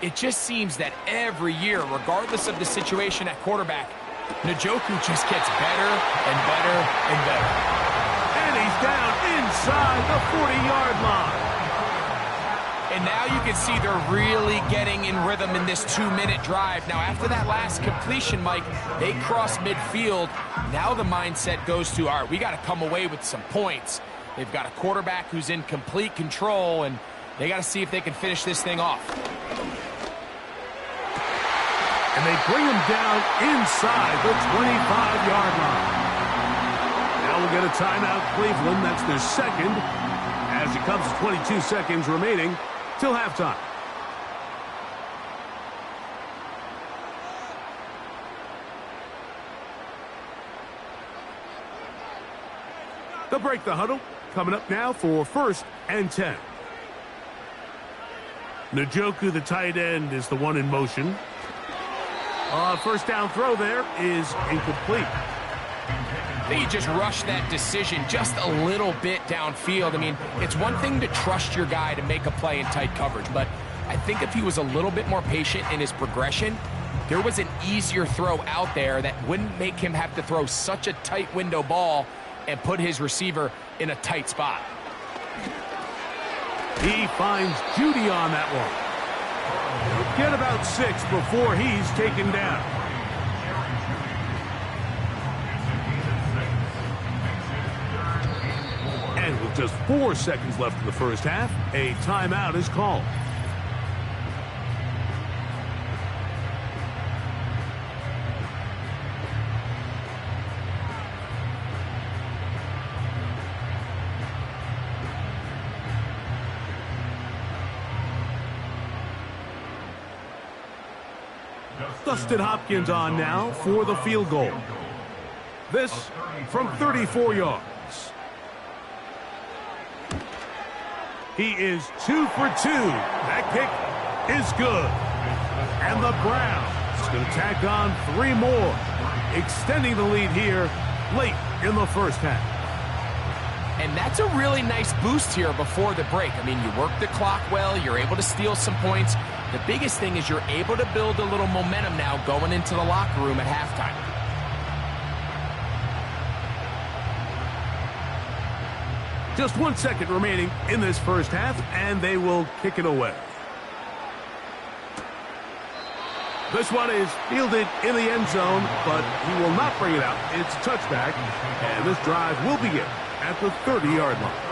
It just seems that every year, regardless of the situation at quarterback, Njoku just gets better and better and better. And he's down inside the 40-yard line. And now you can see they're really getting in rhythm in this 2-minute drive. Now, after that last completion, Mike, they cross midfield. Now the mindset goes to, all right, we got to come away with some points. They've got a quarterback who's in complete control, and they got to see if they can finish this thing off. And they bring him down inside the 25-yard line. Now we'll get a timeout, Cleveland. That's their second, as it comes to 22 seconds remaining till halftime. They'll break the huddle. Coming up now for 1st and 10. Njoku, the tight end, is the one in motion. First down throw there is incomplete. I think he just rushed that decision just a little bit downfield. I mean, it's one thing to trust your guy to make a play in tight coverage, but I think if he was a little bit more patient in his progression, there was an easier throw out there that wouldn't make him have to throw such a tight window ball and put his receiver in a tight spot. He finds Judy on that one. He'll get about 6 before he's taken down. And with just 4 seconds left in the first half, a timeout is called. Dustin Hopkins on now for the field goal. This from 34 yards. He is 2 for 2. That kick is good. And the Browns going to tack on 3 more, extending the lead here late in the first half. And that's a really nice boost here before the break. I mean, you work the clock well, you're able to steal some points. The biggest thing is you're able to build a little momentum now going into the locker room at halftime. Just 1 second remaining in this first half, and they will kick it away. This one is fielded in the end zone, but he will not bring it out. It's touchback, and this drive will begin at the 30-yard line.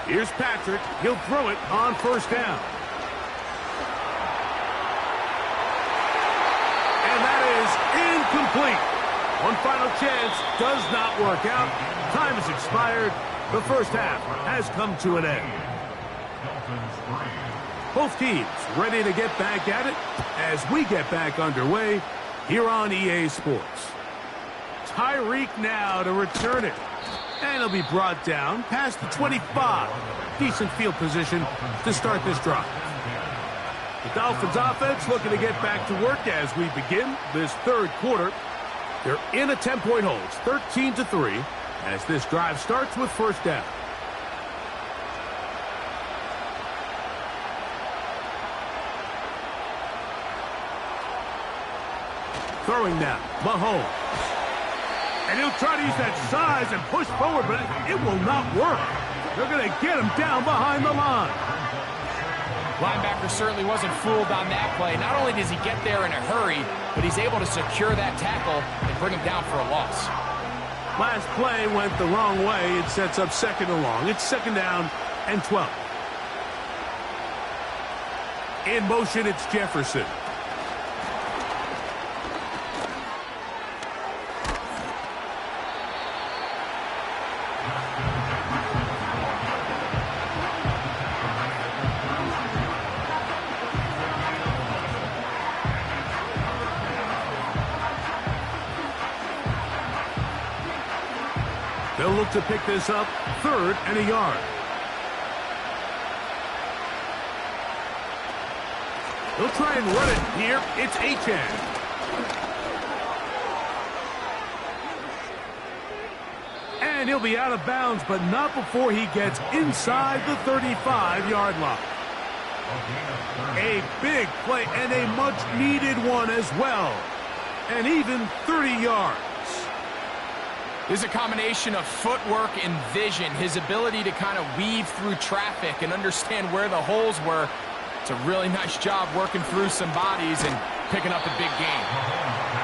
Here's Patrick. He'll throw it on first down. And that is incomplete. One final chance does not work out. Time has expired. The first half has come to an end. Both teams ready to get back at it as we get back underway here on EA Sports. Tyreek now to return it. And he'll be brought down past the 25. Decent field position to start this drive. The Dolphins offense looking to get back to work as we begin this third quarter. They're in a 10-point hole. It's 13-3 as this drive starts with first down. Throwing now, Mahomes. And he'll try to use that size and push forward, but it will not work. They're going to get him down behind the line. Linebacker certainly wasn't fooled on that play. Not only does he get there in a hurry, but he's able to secure that tackle and bring him down for a loss. Last play went the wrong way. It sets up second and long. It's second down and 12. In motion, it's Jefferson. They'll look to pick this up, 3rd and a yard. They'll try and run it here. It's Achane. And he'll be out of bounds, but not before he gets inside the 35-yard line. A big play and a much-needed one as well. And even 30 yards. There's a combination of footwork and vision, his ability to kind of weave through traffic and understand where the holes were. It's a really nice job working through some bodies and picking up a big gain.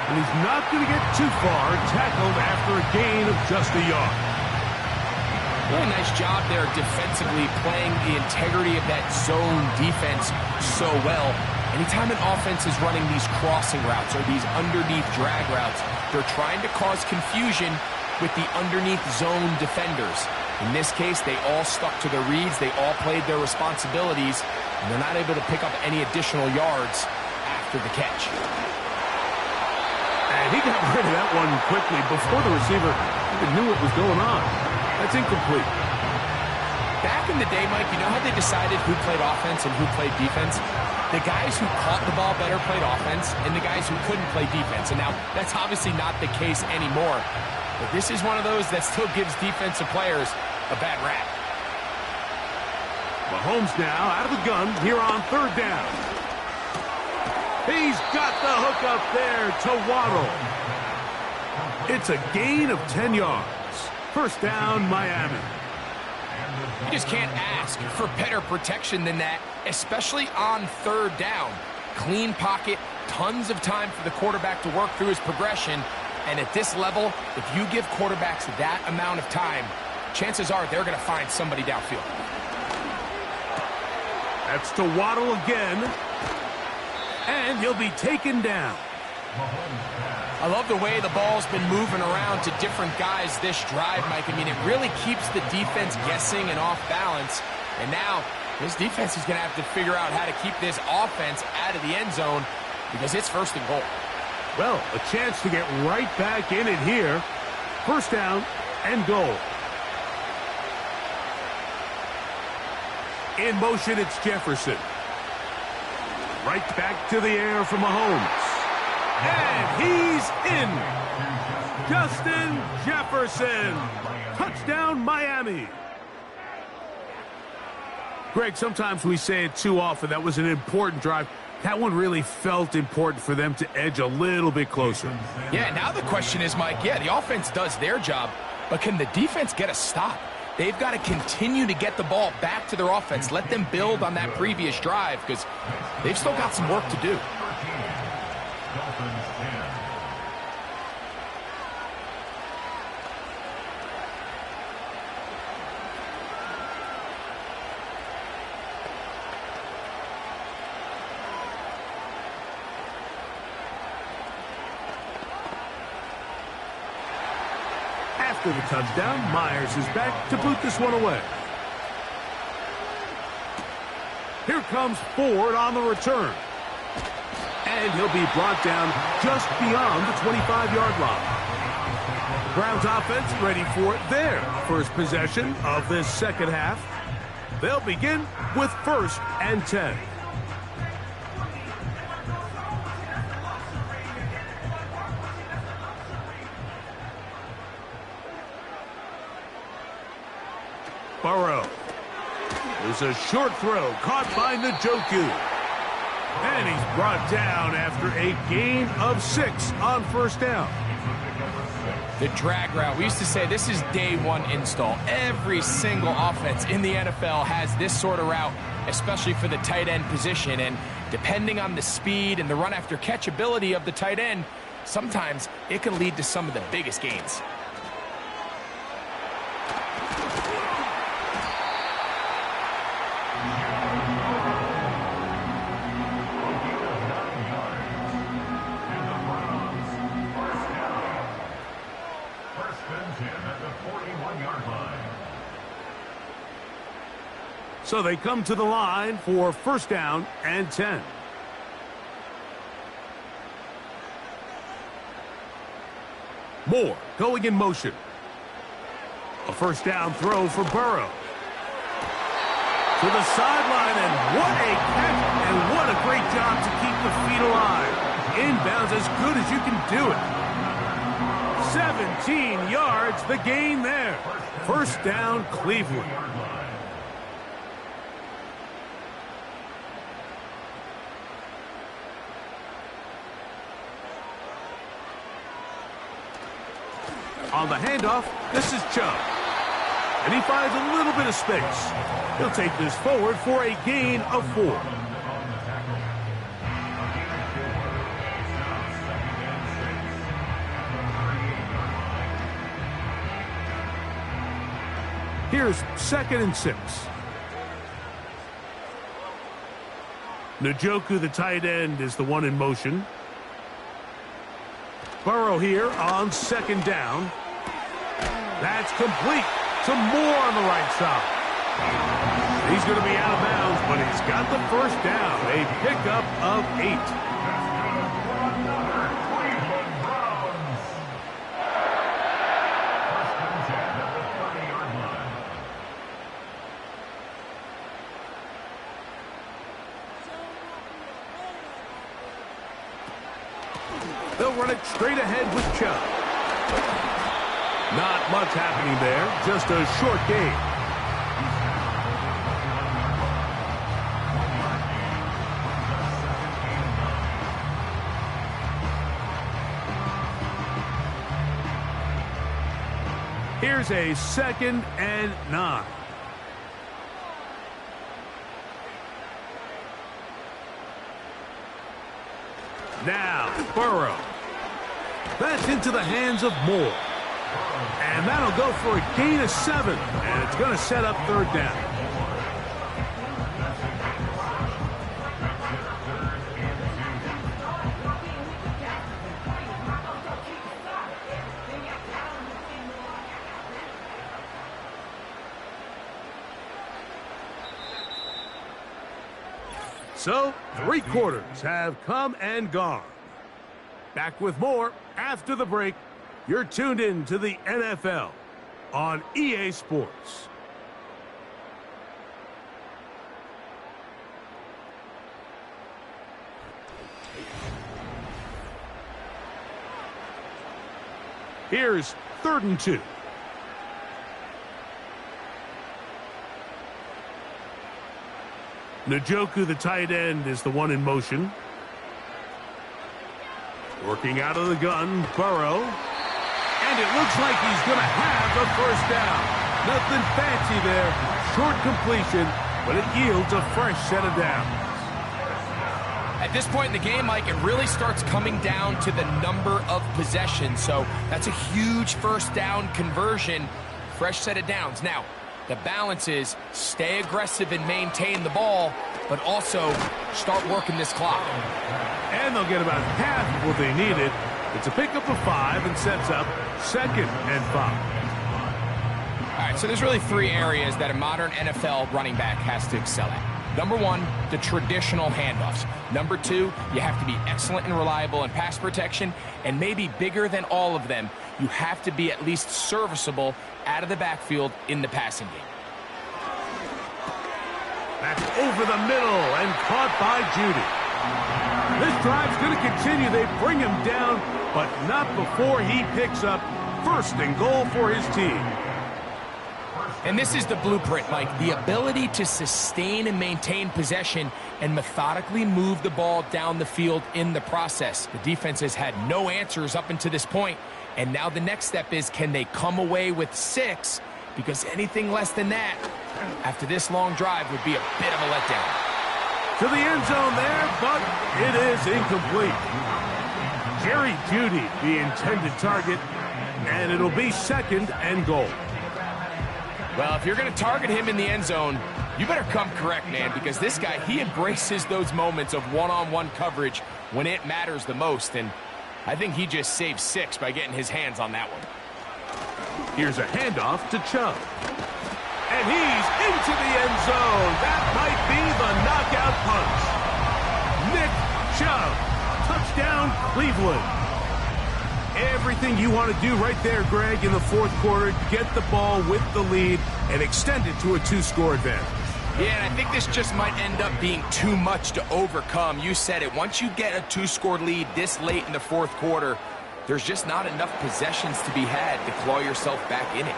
And he's not going to get too far, tackled after a gain of just a yard. Really nice job there defensively, playing the integrity of that zone defense so well. Anytime an offense is running these crossing routes or these underneath drag routes, they're trying to cause confusion with the underneath zone defenders. In this case, they all stuck to their reads, they all played their responsibilities, and they're not able to pick up any additional yards after the catch. And he got rid of that one quickly before the receiver even knew what was going on. That's incomplete. Back in the day, Mike, you know how they decided who played offense and who played defense? The guys who caught the ball better played offense, and the guys who couldn't play defense. And now, that's obviously not the case anymore. But this is one of those that still gives defensive players a bad rap. Mahomes now out of the gun here on 3rd down. He's got the hook up there to Waddle. It's a gain of 10 yards. 1st down, Miami. You just can't ask for better protection than that, especially on 3rd down. Clean pocket, tons of time for the quarterback to work through his progression. And at this level, if you give quarterbacks that amount of time, chances are they're going to find somebody downfield. That's to Waddle again. And he'll be taken down. I love the way the ball's been moving around to different guys this drive, Mike. I mean, it really keeps the defense guessing and off balance. And now, this defense is going to have to figure out how to keep this offense out of the end zone because it's 1st and goal. Well, a chance to get right back in it here. 1st down and goal. In motion, it's Jefferson. Right back to the air from Mahomes. And he's in. Justin Jefferson. Touchdown, Miami. Greg, sometimes we say it too often. That was an important drive. That one really felt important for them to edge a little bit closer. Yeah, now the question is, Mike, yeah, the offense does their job, but can the defense get a stop? They've got to continue to get the ball back to their offense. Let them build on that previous drive because they've still got some work to do. After the touchdown, Myers is back to boot this one away. Here comes Ford on the return. And he'll be brought down just beyond the 25-yard line. Browns offense ready for their first possession of this second half. They'll begin with 1st and 10. Burrow. There's a short throw caught by Njoku. And he's brought down after a gain of 6 on 1st down. The drag route. We used to say this is day one install. Every single offense in the NFL has this sort of route, especially for the tight end position. And depending on the speed and the run after catch ability of the tight end, sometimes it can lead to some of the biggest gains. So they come to the line for first down and 10. Moore going in motion. A first down throw for Burrow. To the sideline, and what a catch, and what a great job to keep the feet alive. Inbounds as good as you can do it. 17 yards, the gain there. First down, Cleveland. On the handoff, this is Chubb. And he finds a little bit of space. He'll take this forward for a gain of 4. Here's 2nd and 6. Njoku, the tight end, is the one in motion. Burrow here on 2nd down. That's complete to Moore on the right side. He's going to be out of bounds, but he's got the first down. A pickup of 8. They'll run it straight ahead with Chubb. Not much happening there, just a short gain. Here's a 2nd and 9. Now, Burrow. That's into the hands of Moore. And that'll go for a gain of 7. And it's going to set up 3rd down. So, 3 quarters have come and gone. Back with more after the break. You're tuned in to the NFL on EA Sports. Here's 3rd and 2. Njoku, the tight end, is the one in motion. Working out of the gun, Burrow. And it looks like he's going to have the first down. Nothing fancy there. Short completion, but it yields a fresh set of downs. At this point in the game, Mike, it really starts coming down to the number of possessions. So that's a huge first down conversion. Fresh set of downs. Now, the balance is stay aggressive and maintain the ball, but also start working this clock. And they'll get about half of what they needed. It's a pickup of 5 and sets up 2nd and 5. All right, so there's really 3 areas that a modern NFL running back has to excel at. Number 1, the traditional handoffs. Number 2, you have to be excellent and reliable in pass protection. And maybe bigger than all of them, you have to be at least serviceable out of the backfield in the passing game. That's over the middle and caught by Judy. This drive's going to continue. They bring him down, but not before he picks up 1st and goal for his team. And this is the blueprint, Mike. The ability to sustain and maintain possession and methodically move the ball down the field in the process. The defense has had no answers up until this point, and now the next step is, can they come away with 6? Because anything less than that, after this long drive, would be a bit of a letdown. To the end zone there, but it is incomplete. Jerry Jeudy, the intended target, and it'll be 2nd and goal. Well, if you're going to target him in the end zone, you better come correct, man, because this guy, he embraces those moments of one-on-one coverage when it matters the most, and I think he just saved 6 by getting his hands on that one. Here's a handoff to Chubb. And he's into the end zone. That might be the knockout punch. Nick Chubb, touchdown Cleveland. Everything you want to do right there, Greg, in the 4th quarter, get the ball with the lead and extend it to a 2-score advantage. Yeah, and I think this just might end up being too much to overcome. You said it. Once you get a 2-score lead this late in the 4th quarter, there's just not enough possessions to be had to claw yourself back in it.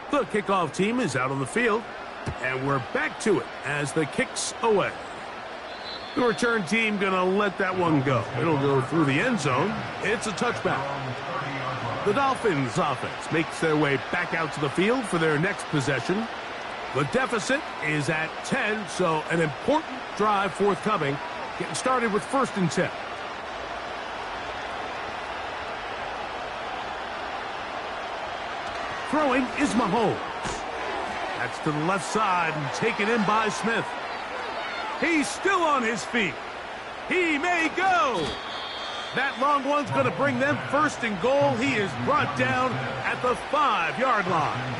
The kickoff team is out on the field, and we're back to it as the kick's away. The return team going to let that one go. It'll go through the end zone. It's a touchback. The Dolphins offense makes their way back out to the field for their next possession. The deficit is at 10, so an important drive forthcoming, getting started with 1st and 10. Throwing is Mahomes. That's to the left side and taken in by Smith. He's still on his feet. He may go. That long one's going to bring them 1st and goal. He is brought down at the 5-yard line.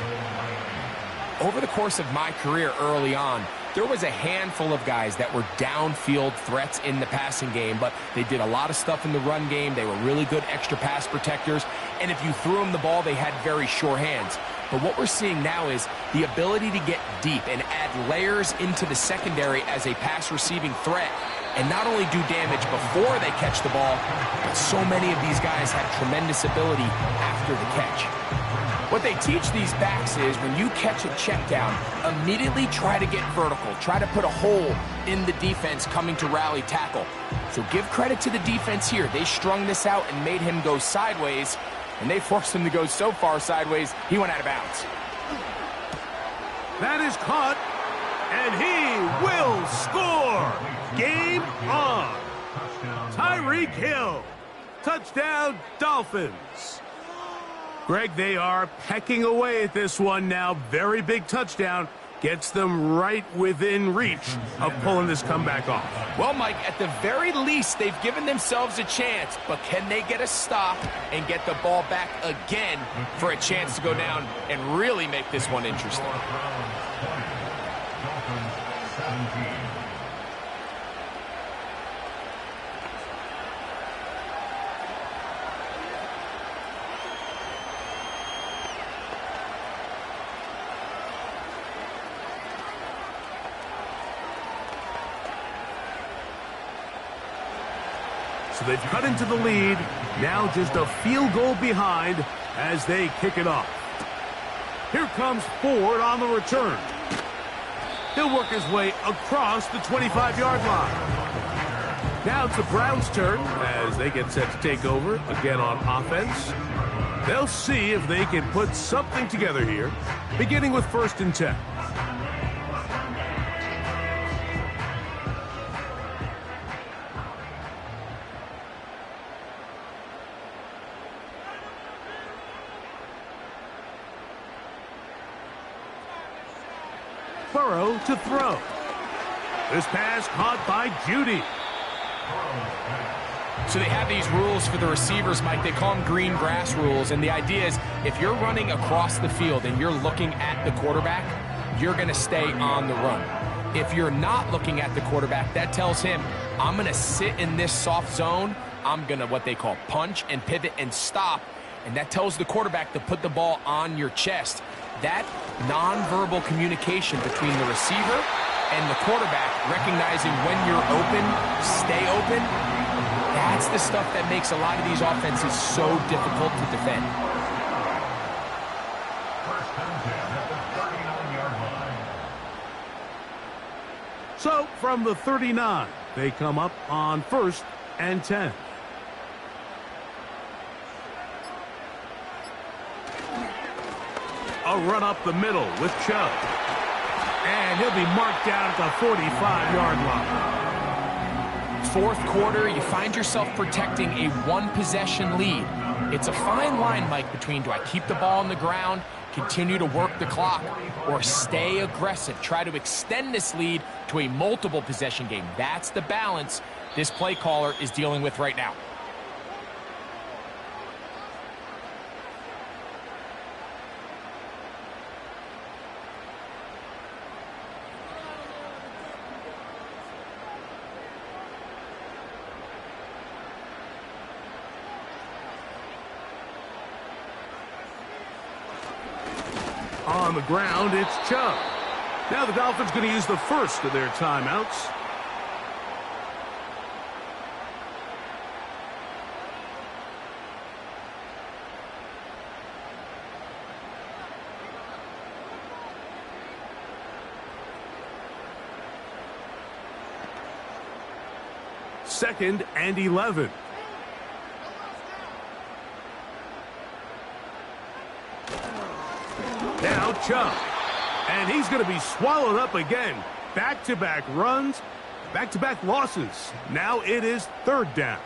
Over the course of my career early on, there was a handful of guys that were downfield threats in the passing game, but they did a lot of stuff in the run game. They were really good extra pass protectors, and if you threw them the ball, they had very sure hands. But what we're seeing now is the ability to get deep and add layers into the secondary as a pass-receiving threat, and not only do damage before they catch the ball, but so many of these guys have tremendous ability after the catch. What they teach these backs is when you catch a check down, immediately try to get vertical. Try to put a hole in the defense coming to rally tackle. So give credit to the defense here. They strung this out and made him go sideways, and they forced him to go so far sideways, he went out of bounds. That is caught, and he will score. Game on. Tyreek Hill. Touchdown, Dolphins. Greg, they are pecking away at this one now. Very big touchdown. Gets them right within reach of pulling this comeback off. Well, Mike, at the very least, they've given themselves a chance, but can they get a stop and get the ball back again for a chance to go down and really make this one interesting? So they've cut into the lead. Now just a field goal behind as they kick it off. Here comes Ford on the return. He'll work his way across the 25-yard line. Now it's the Browns' turn as they get set to take over again on offense. They'll see if they can put something together here, beginning with 1st and 10. Burrow to throw. This pass caught by Jeudy. So they have these rules for the receivers, Mike. They call them green grass rules. And the idea is if you're running across the field and you're looking at the quarterback, you're going to stay on the run. If you're not looking at the quarterback, that tells him, I'm going to sit in this soft zone. I'm going to what they call punch and pivot and stop. And that tells the quarterback to put the ball on your chest. That nonverbal communication between the receiver and the quarterback, recognizing when you're open, stay open, that's the stuff that makes a lot of these offenses so difficult to defend. First and 10 at the 39-yard line. So from the 39, they come up on 1st and 10. A run up the middle with Chubb. And he'll be marked down at the 45-yard line. Fourth quarter, you find yourself protecting a one-possession lead. It's a fine line, Mike, between do I keep the ball on the ground, continue to work the clock, or stay aggressive, try to extend this lead to a multiple-possession game. That's the balance this play caller is dealing with right now. On the ground, it's Chubb. Now the Dolphins going to use the first of their timeouts. Second and 11. Now Chubb. And he's going to be swallowed up again. Back-to-back runs, back-to-back losses. Now it is 3rd down.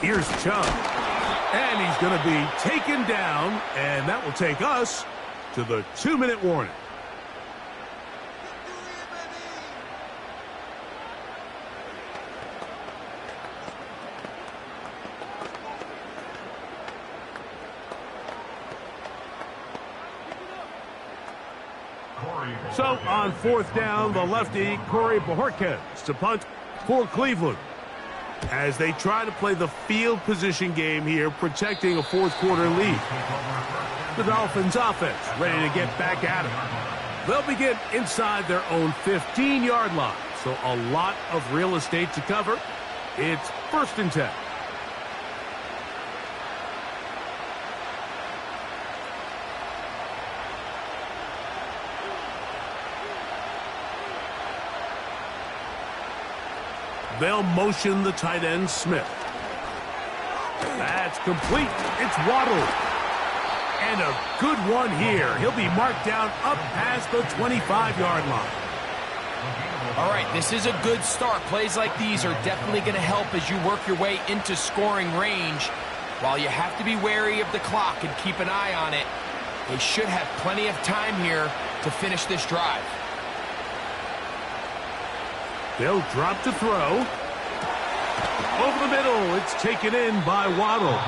Here's Chubb. And he's going to be taken down, and that will take us to the 2-minute warning. So on 4th down, the lefty, Corey Bojorquez, to punt for Cleveland, as they try to play the field position game here, protecting a fourth-quarter lead. The Dolphins' offense ready to get back at it. They'll begin inside their own 15-yard line, so a lot of real estate to cover. It's 1st and 10. They'll motion the tight end, Smith. That's complete. It's Waddle. And a good one here. He'll be marked down up past the 25-yard line. All right, this is a good start. Plays like these are definitely going to help as you work your way into scoring range. While you have to be wary of the clock and keep an eye on it, they should have plenty of time here to finish this drive. They'll drop to throw. Over the middle, it's taken in by Waddle.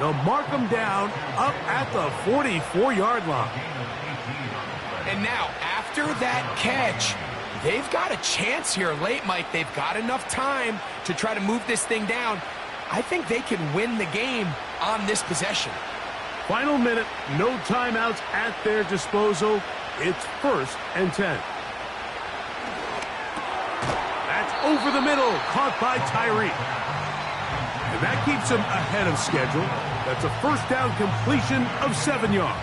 They'll mark him down up at the 44-yard line. And now, after that catch, they've got a chance here late, Mike. They've got enough time to try to move this thing down. I think they can win the game on this possession. Final minute, no timeouts at their disposal. It's 1st and 10. Over the middle, caught by Tyree. And that keeps him ahead of schedule. That's a 1st down completion of 7 yards.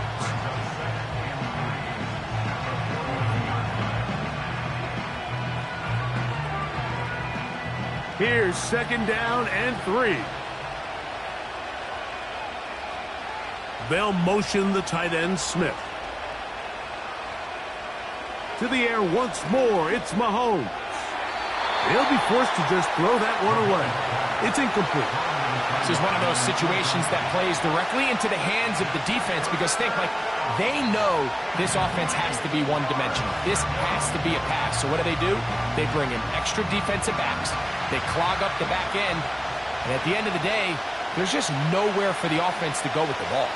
Here's 2nd down and 3. They'll motion the tight end, Smith. To the air once more, it's Mahomes. He'll be forced to just throw that one away. It's incomplete. This is one of those situations that plays directly into the hands of the defense because think, like, they know this offense has to be one-dimensional. This has to be a pass. So what do? They bring in extra defensive backs. They clog up the back end. And at the end of the day, there's just nowhere for the offense to go with the ball.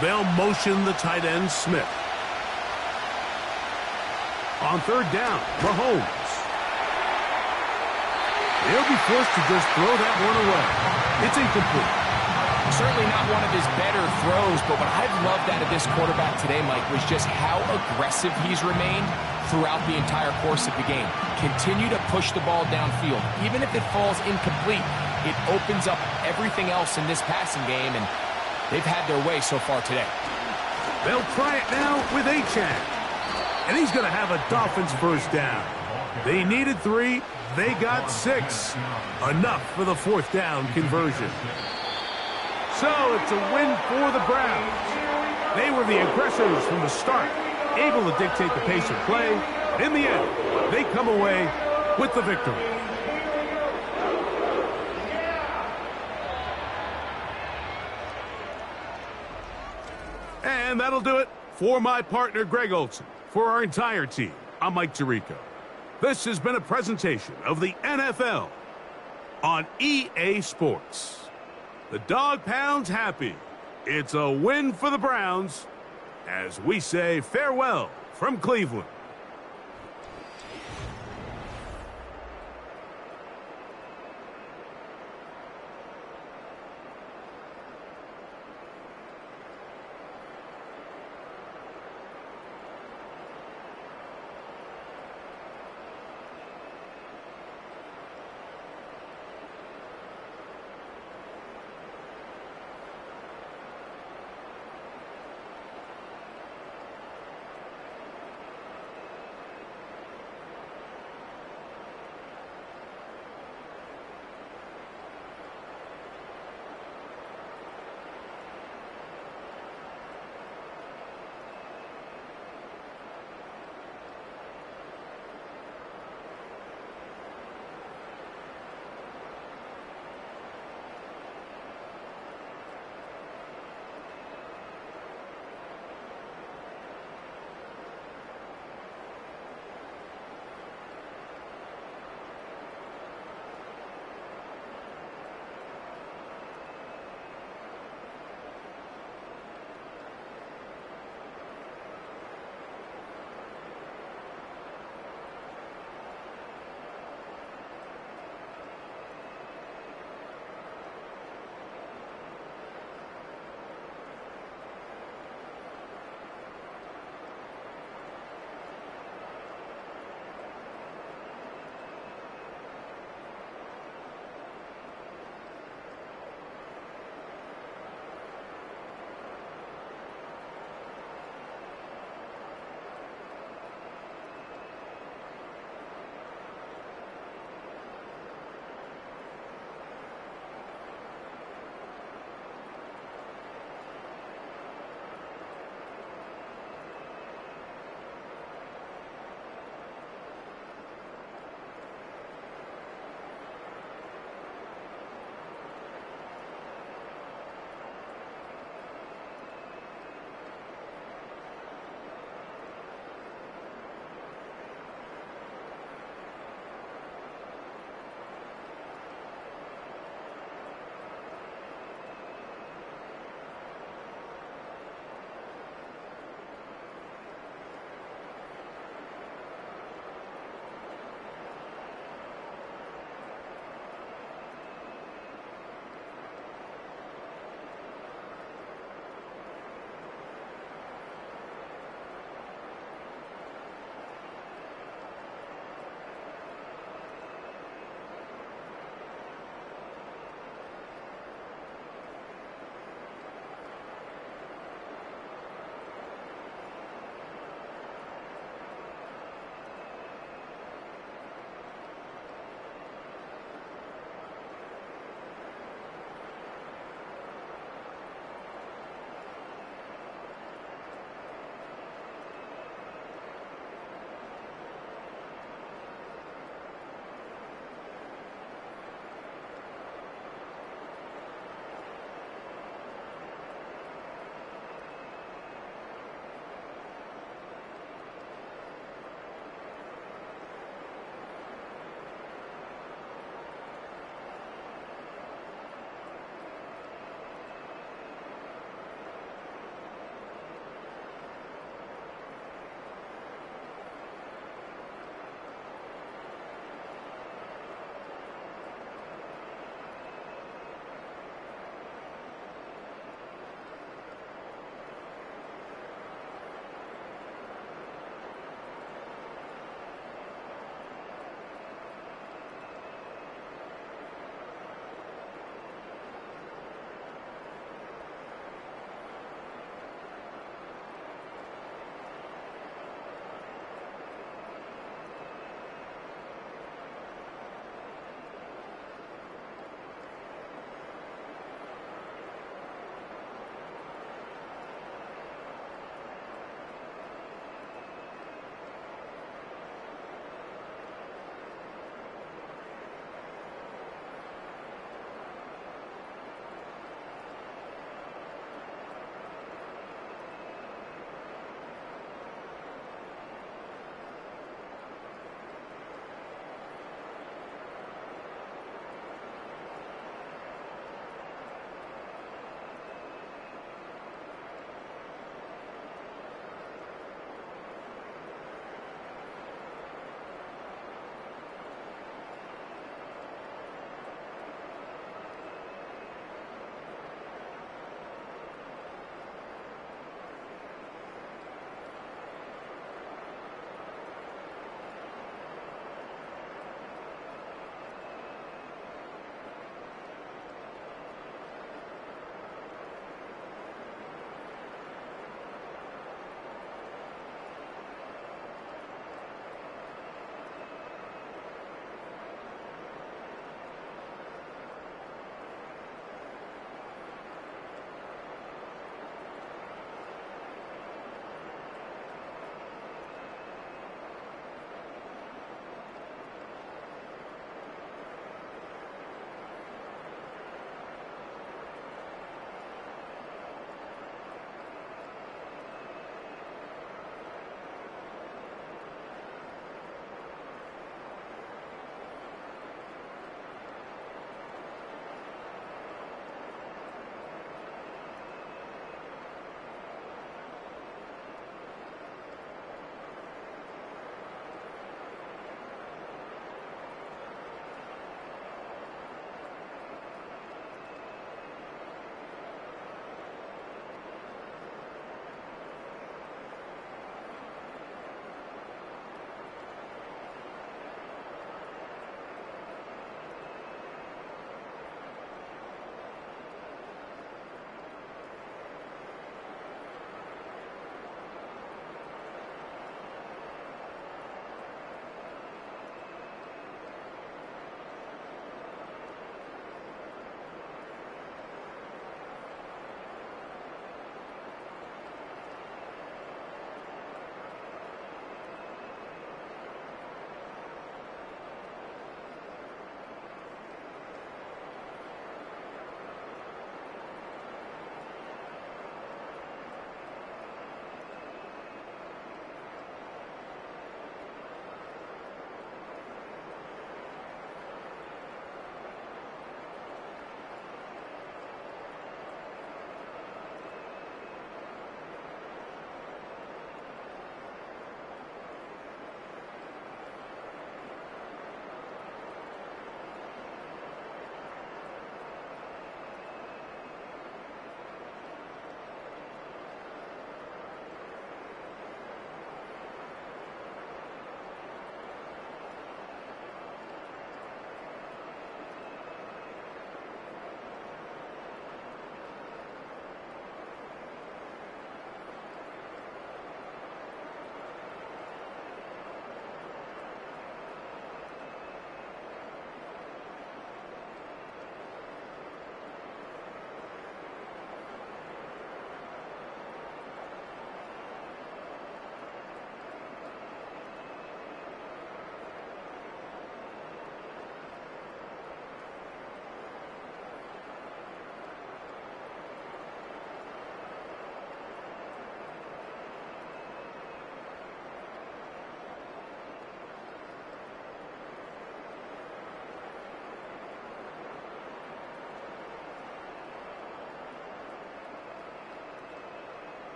They'll motion the tight end, Smith. On third down, Mahomes. They'll be forced to just throw that one away. It's incomplete. Certainly not one of his better throws, but what I've loved out of this quarterback today, Mike, was just how aggressive he's remained throughout the entire course of the game. Continue to push the ball downfield. Even if it falls incomplete, it opens up everything else in this passing game, and they've had their way so far today. They'll try it now with Achane. And he's going to have a Dolphins first down. They needed 3. They got 6. Enough for the fourth down conversion. So it's a win for the Browns. They were the aggressors from the start, able to dictate the pace of play. In the end, they come away with the victory. And that'll do it for my partner, Greg Olson. For our entire team, I'm Mike Tirico. This has been a presentation of the NFL on EA Sports. The Dog Pound's happy. It's a win for the Browns as we say farewell from Cleveland.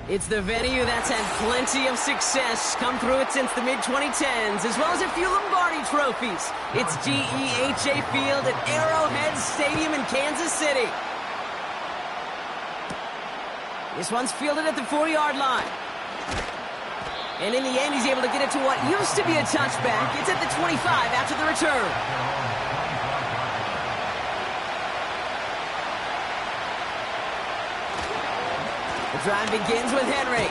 It's the venue that's had plenty of success come through it since the mid-2010s, as well as a few Lombardi trophies. It's GEHA Field at Arrowhead Stadium in Kansas City. This one's fielded at the 40-yard line. And in the end, he's able to get it to what used to be a touchback. It's at the 25 after the return. The drive begins with Henry.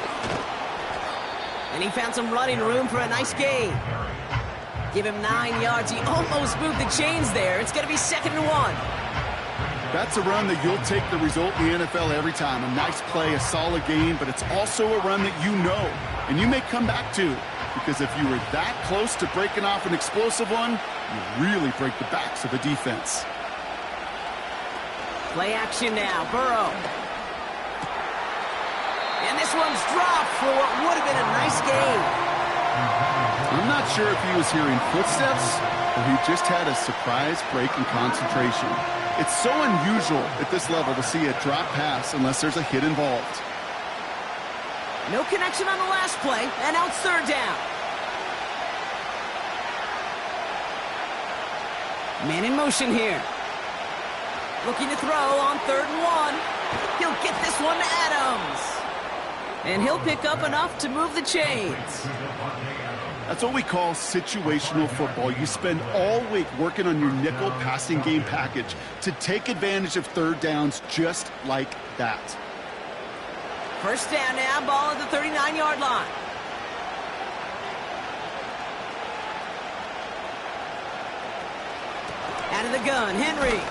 And he found some running room for a nice gain. Give him 9 yards. He almost moved the chains there. It's going to be 2nd and 1. That's a run that you'll take the result in the NFL every time. A nice play, a solid gain, but it's also a run that you know and you may come back to, because if you were that close to breaking off an explosive one, you really break the backs of the defense. Play action now. Burrow. And this one's dropped for what would have been a nice gain. I'm not sure if he was hearing footsteps or he just had a surprise break in concentration. It's so unusual at this level to see a drop pass unless there's a hit involved. No connection on the last play, and out 3rd down. Man in motion here. Looking to throw on 3rd and 1. He'll get this one to Adams. And he'll pick up enough to move the chains. That's what we call situational football. You spend all week working on your nickel passing game package to take advantage of 3rd downs just like that. 1st down now, ball at the 39-yard line. Out of the gun, Henry.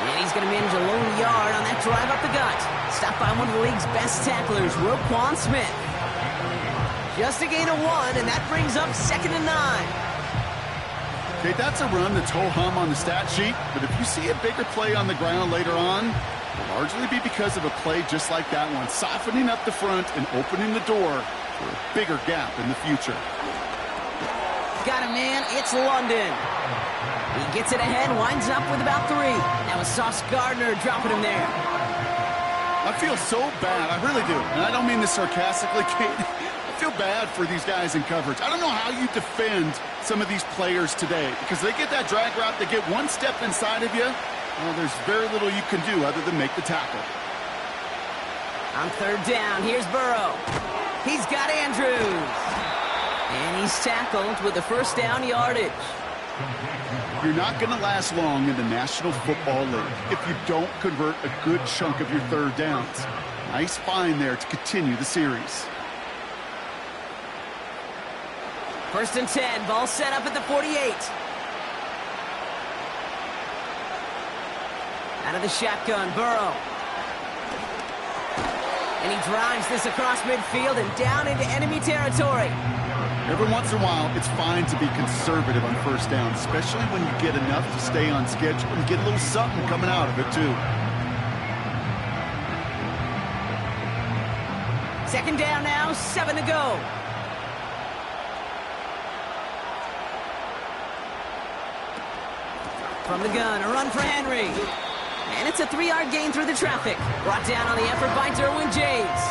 And he's going to manage a lone yard on that drive up the gut. Stopped by one of the league's best tacklers, Roquan Smith. Just a gain of 1, and that brings up 2nd and 9. Okay, that's a run that's ho-hum on the stat sheet, but if you see a bigger play on the ground later on, it'll largely be because of a play just like that one, softening up the front and opening the door for a bigger gap in the future. Got a man, it's London. He gets it ahead, winds up with about 3. Now it's Sauce Gardner dropping him there. I feel so bad, I really do, and I don't mean this sarcastically, Kate. I feel bad for these guys in coverage. I don't know how you defend some of these players today, because they get that drag route, they get one step inside of you, well, there's very little you can do other than make the tackle. On 3rd down, here's Burrow. He's got Andrews. And he's tackled with the 1st down yardage. You're not going to last long in the National Football League if you don't convert a good chunk of your 3rd downs. Nice find there to continue the series. 1st and 10, ball set up at the 48. Out of the shotgun, Burrow. And he drives this across midfield and down into enemy territory. Every once in a while, it's fine to be conservative on 1st down, especially when you get enough to stay on schedule and get a little something coming out of it, too. 2nd down now, 7 to go. From the gun, a run for Henry. And it's a 3-yard gain through the traffic. Brought down on the effort by Derwin James.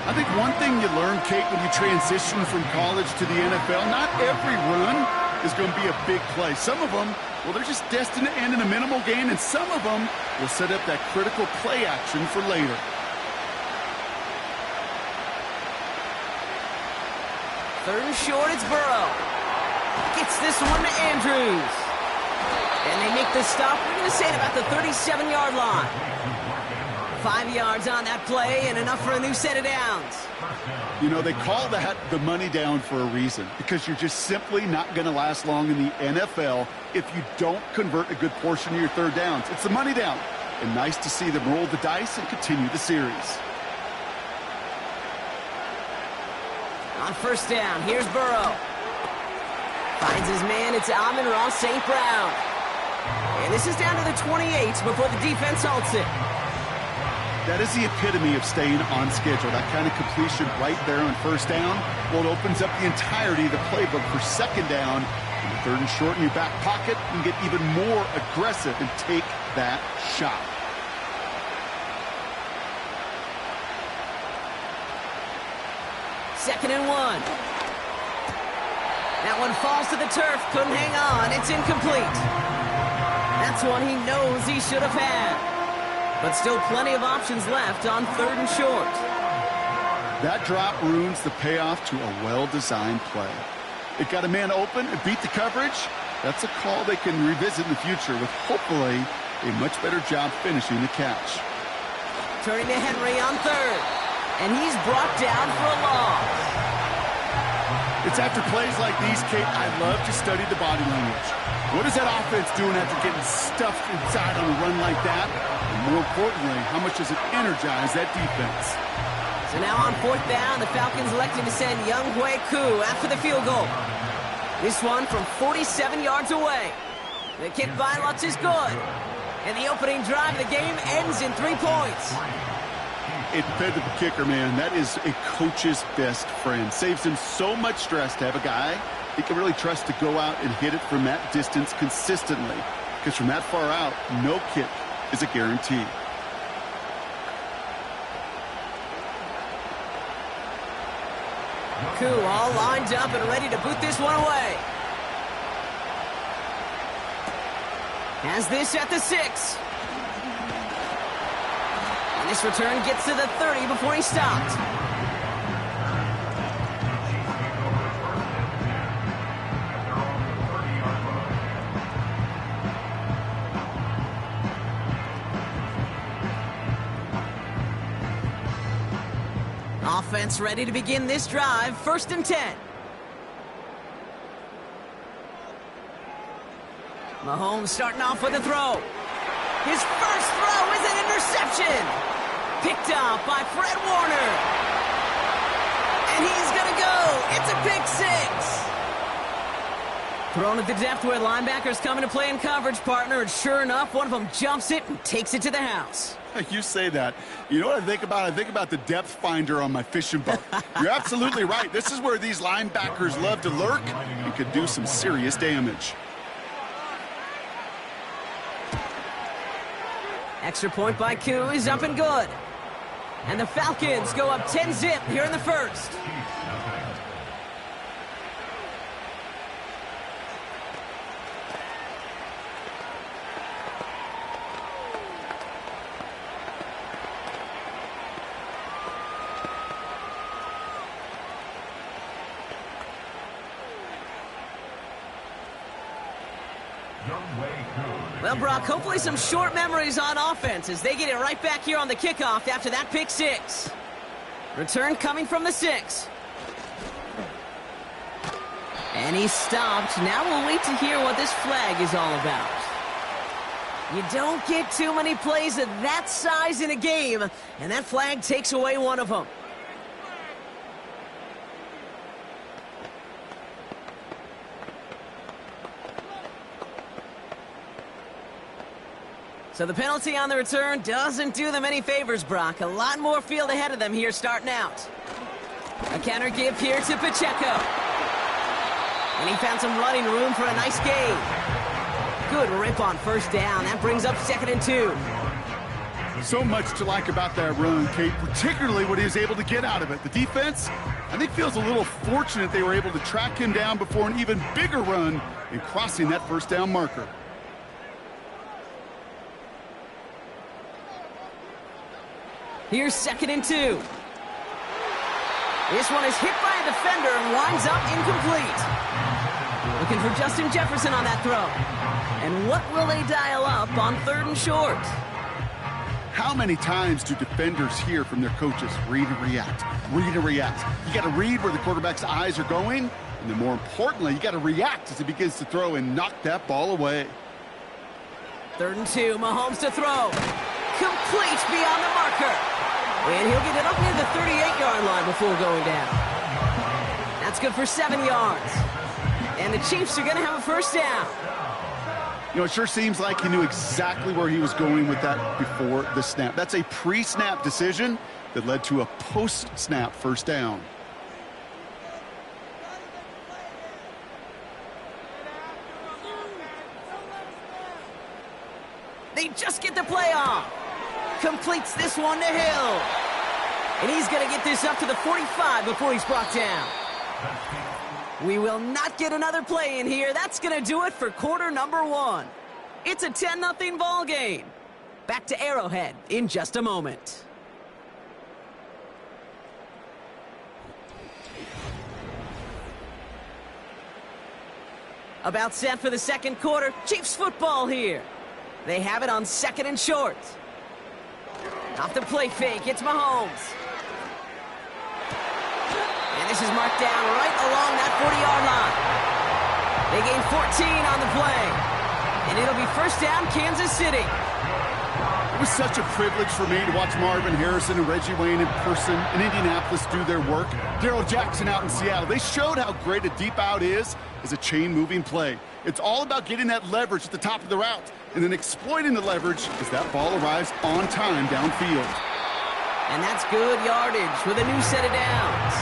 I think one thing you learn, Kate, when you transition from college to the NFL, not every run is going to be a big play. Some of them, well, they're just destined to end in a minimal gain, and some of them will set up that critical play action for later. Third and short, it's Burrow. Gets this one to Andrews. And they make the stop, we're going to say it about the 37-yard line. 5 yards on that play and enough for a new set of downs. You know, they call that the money down for a reason, because you're just simply not going to last long in the NFL if you don't convert a good portion of your third downs. It's the money down. And nice to see them roll the dice and continue the series. On first down, here's Burrow. Finds his man, it's Amon-Ra St. Brown. And this is down to the 28 before the defense halts it. That is the epitome of staying on schedule. That kind of completion right there on first down. Well, it opens up the entirety of the playbook for second down. And the third and short in your back pocket, you can get even more aggressive and take that shot. Second and 1. That one falls to the turf. Couldn't hang on. It's incomplete. That's one he knows he should have had. But still plenty of options left on third and short. That drop ruins the payoff to a well-designed play. It got a man open and beat the coverage. That's a call they can revisit in the future with hopefully a much better job finishing the catch. Turning to Henry on third. And he's brought down for a loss. It's after plays like these, Kate, I love to study the body language. What is that offense doing after getting stuffed inside on a run like that? And more importantly, how much does it energize that defense? So now on fourth down, the Falcons elected to send Younghoe Koo after the field goal. This one from 47 yards away. The kick by Lutz is good. And the opening drive of the game ends in 3 points. A dependable kicker, man. That is a coach's best friend. Saves him so much stress to have a guy he can really trust to go out and hit it from that distance consistently. Because from that far out, no kick is a guarantee. Koo all lined up and ready to boot this one away. Has this at the 6. And this return gets to the 30 before he stopped. Offense ready to begin this drive. First and 10. Mahomes starting off with a throw. His first throw is an interception. Picked up by Fred Warner. And he's going to go. It's a pick 6. Thrown at the depth where linebackers come into play in coverage, partner. And sure enough, one of them jumps it and takes it to the house. You say that. You know what I think about? I think about the depth finder on my fishing boat. You're absolutely right. This is where these linebackers love to lurk and could do some serious damage. Extra point by Koo is up and good. And the Falcons go up 10-zip here in the first. Well, Brock, hopefully some short memories on offense as they get it right back here on the kickoff after that pick 6. Return coming from the 6. And he stopped. Now we'll wait to hear what this flag is all about. You don't get too many plays of that size in a game, and that flag takes away one of them. So the penalty on the return doesn't do them any favors, Brock. A lot more field ahead of them here starting out. A counter give here to Pacheco. And he found some running room for a nice gain. Good rip on first down. That brings up second and 2. So much to like about that run, Kate, particularly what he was able to get out of it. The defense, I think, feels a little fortunate they were able to track him down before an even bigger run in crossing that first down marker. Here's 2nd and 2. This one is hit by a defender and winds up incomplete. Looking for Justin Jefferson on that throw. And what will they dial up on 3rd and short? How many times do defenders hear from their coaches, read and react, read and react? You got to read where the quarterback's eyes are going, and then more importantly, you got to react as he begins to throw and knock that ball away. 3rd and 2, Mahomes to throw. Complete beyond the marker. And he'll get it up near the 38-yard line before going down. That's good for 7 yards. And the Chiefs are going to have a first down. You know, it sure seems like he knew exactly where he was going with that before the snap. That's a pre-snap decision that led to a post-snap first down. They just get the play off. Completes this one to Hill. And he's going to get this up to the 45 before he's brought down. We will not get another play in here. That's going to do it for quarter number 1. It's a 10-0 ball game. Back to Arrowhead in just a moment. About set for the 2nd quarter. Chiefs football here. They have it on 2nd and short. Off the play fake, it's Mahomes. And this is marked down right along that 40-yard line. They gain 14 on the play. And it'll be first down, Kansas City. It was such a privilege for me to watch Marvin Harrison and Reggie Wayne in person in Indianapolis do their work. Darrell Jackson out in Seattle. They showed how great a deep out is as a chain-moving play. It's all about getting that leverage at the top of the route and then exploiting the leverage as that ball arrives on time downfield. And that's good yardage with a new set of downs.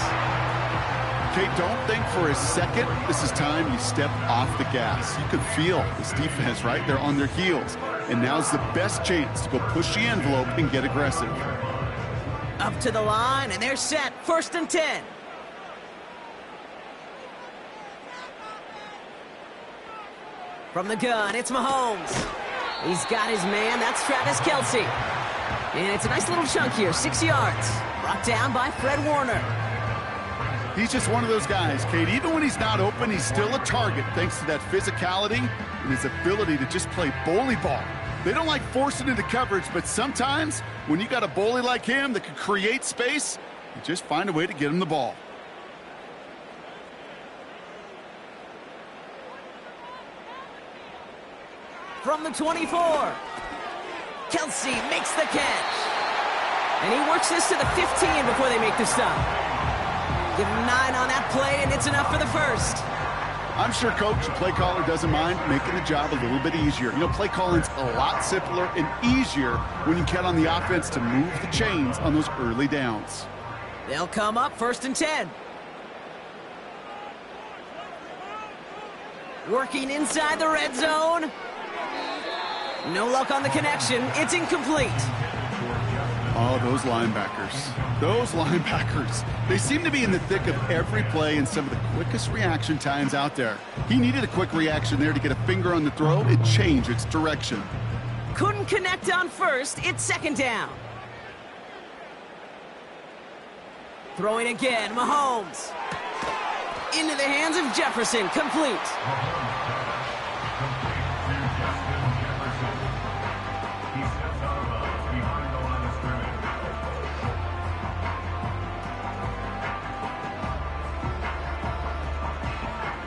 Kate, don't think for a second this is time you step off the gas. You could feel this defense right there on their heels. And now's the best chance to go push the envelope and get aggressive. Up to the line, and they're set. 1st and 10. From the gun, it's Mahomes. He's got his man. That's Travis Kelce. And it's a nice little chunk here, 6 yards. Brought down by Fred Warner. He's just one of those guys, Kate. Even when he's not open, he's still a target thanks to that physicality and his ability to just play bully ball. They don't like forcing into coverage, but sometimes when you got a bully like him that can create space, you just find a way to get him the ball. From the 24. Kelce makes the catch. And he works this to the 15 before they make the stop. Give him 9 on that play, and it's enough for the first. I'm sure coach and play caller doesn't mind making the job a little bit easier. You know, play calling's a lot simpler and easier when you count on the offense to move the chains on those early downs. They'll come up 1st and 10. Working inside the red zone. No luck on the connection. It's incomplete. Oh, those linebackers. Those linebackers. They seem to be in the thick of every play and some of the quickest reaction times out there. He needed a quick reaction there to get a finger on the throw and change its direction. Couldn't connect on 1st. It's 2nd down. Throwing again, Mahomes. Into the hands of Jefferson, complete.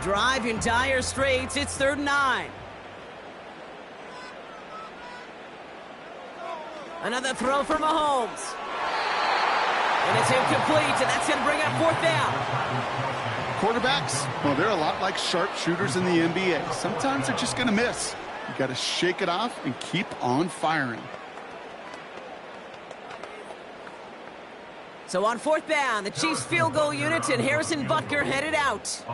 Drive in dire straits. It's 3rd and 9. Another throw for Mahomes. And it's incomplete, and that's going to bring up 4th down. Quarterbacks, well, they're a lot like sharpshooters in the NBA. Sometimes they're just going to miss. You got to shake it off and keep on firing. So on 4th down, the Chiefs field goal unit and Harrison Butker headed out.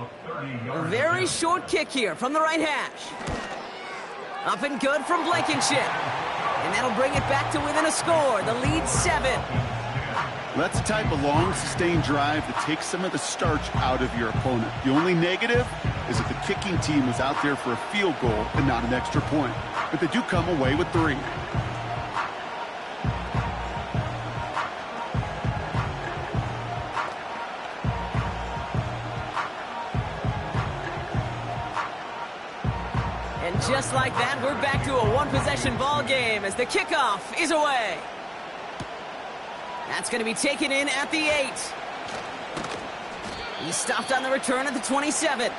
A very short kick here from the right hash. Up and good from Blankenship. And that'll bring it back to within a score. The lead 7. That's the type of long, sustained drive that takes some of the starch out of your opponent. The only negative is that the kicking team was out there for a field goal and not an extra point. But they do come away with 3. And just like that, we're back to a one-possession ball game as the kickoff is away. That's going to be taken in at the 8. He stopped on the return at the 27.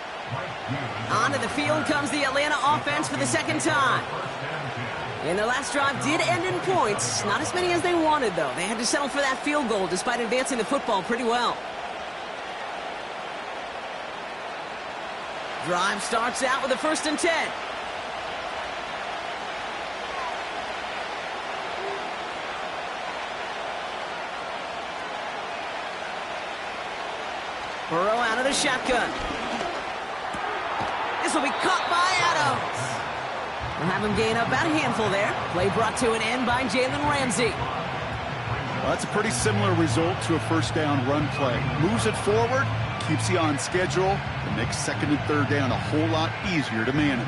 Onto the field comes the Atlanta offense for the second time. And their last drive did end in points. Not as many as they wanted, though. They had to settle for that field goal despite advancing the football pretty well. Drive starts out with a 1st and 10. Burrow out of the shotgun. This will be caught by Adams. We'll have him gain up about a handful there. Play brought to an end by Jalen Ramsey. Well, that's a pretty similar result to a first down run play. Moves it forward, keeps you on schedule, and makes 2nd and 3rd down a whole lot easier to manage.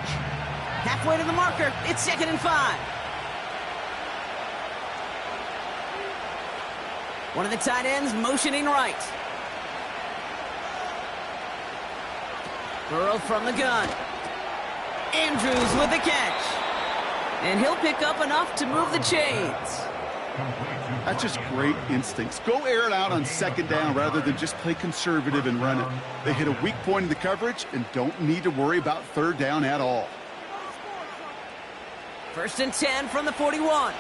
Halfway to the marker, it's 2nd and 5. One of the tight ends motioning right. Burrow from the gun. Andrews with the catch. And he'll pick up enough to move the chains. That's just great instincts. Go air it out on 2nd down rather than just play conservative and run it. They hit a weak point in the coverage and don't need to worry about 3rd down at all. 1st and 10 from the 41.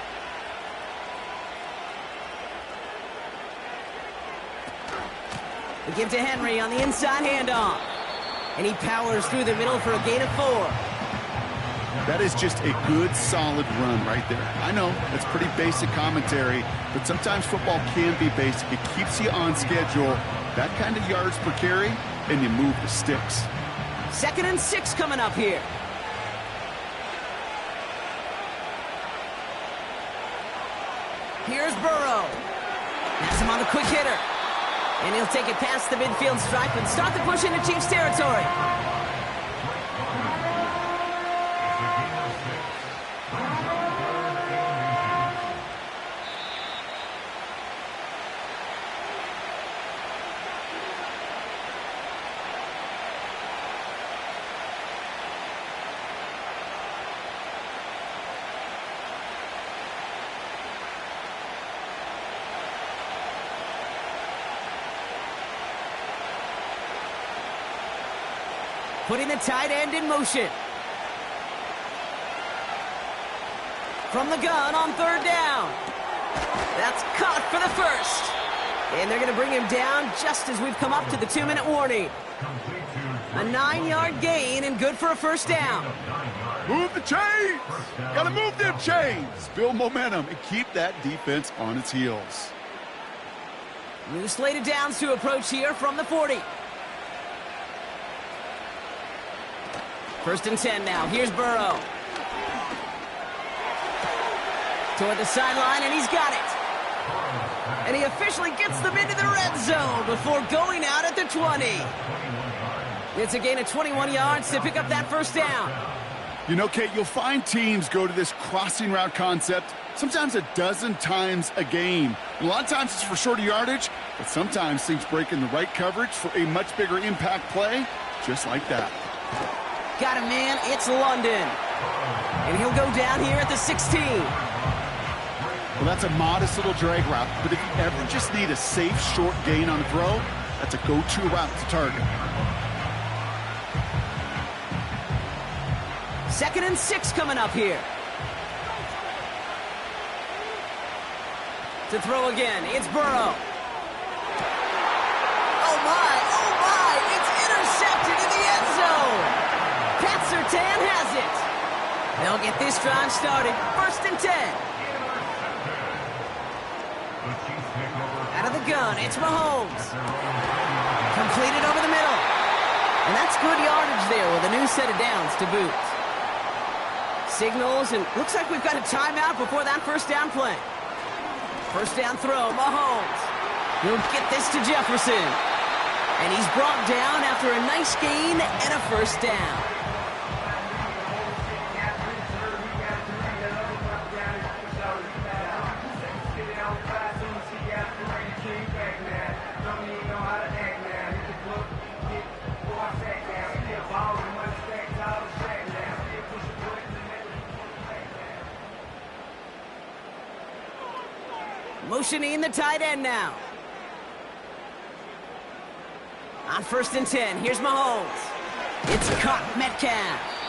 They give to Henry on the inside handoff. And he powers through the middle for a gain of 4. That is just a good, solid run right there. I know, that's pretty basic commentary, but sometimes football can be basic. It keeps you on schedule. That kind of yards per carry, and you move the sticks. 2nd and 6 coming up here. Here's Burrow. Has him on the quick hitter. And he'll take it past the midfield stripe and start the push into Chiefs territory. Putting the tight end in motion. From the gun on 3rd down. That's caught for the 1st. And they're going to bring him down just as we've come up to the 2-minute warning. A 9-yard gain and good for a 1st down. Move the chains! Gotta move them chains! Build momentum and keep that defense on its heels. New slate of downs to approach here from the 40. 1st and 10 now. Here's Burrow. Toward the sideline, and he's got it. And he officially gets them into the red zone before going out at the 20. It's a gain of 21 yards to pick up that 1st down. You know, Kate, you'll find teams go to this crossing route concept sometimes a dozen times a game. A lot of times it's for shorter yardage, but sometimes things break in the right coverage for a much bigger impact play, just like that. Got him, man. It's London. And he'll go down here at the 16. Well, that's a modest little drag route, but if you ever just need a safe, short gain on a throw, that's a go-to route to target. 2nd and 6 coming up here. To throw again, it's Burrow. Oh my, it's intercepted in the end zone. Pat Surtain has it. They'll get this drive started. 1st and 10. Out of the gun, it's Mahomes. Completed over the middle. And that's good yardage there with a new set of downs to boot. signals, and looks like we've got a timeout before that first down play. First down throw, Mahomes. He'll get this to Jefferson. And he's brought down after a nice gain and a first down. Motioning the tight end now. On 1st and 10, here's Mahomes. It's caught Metcalf.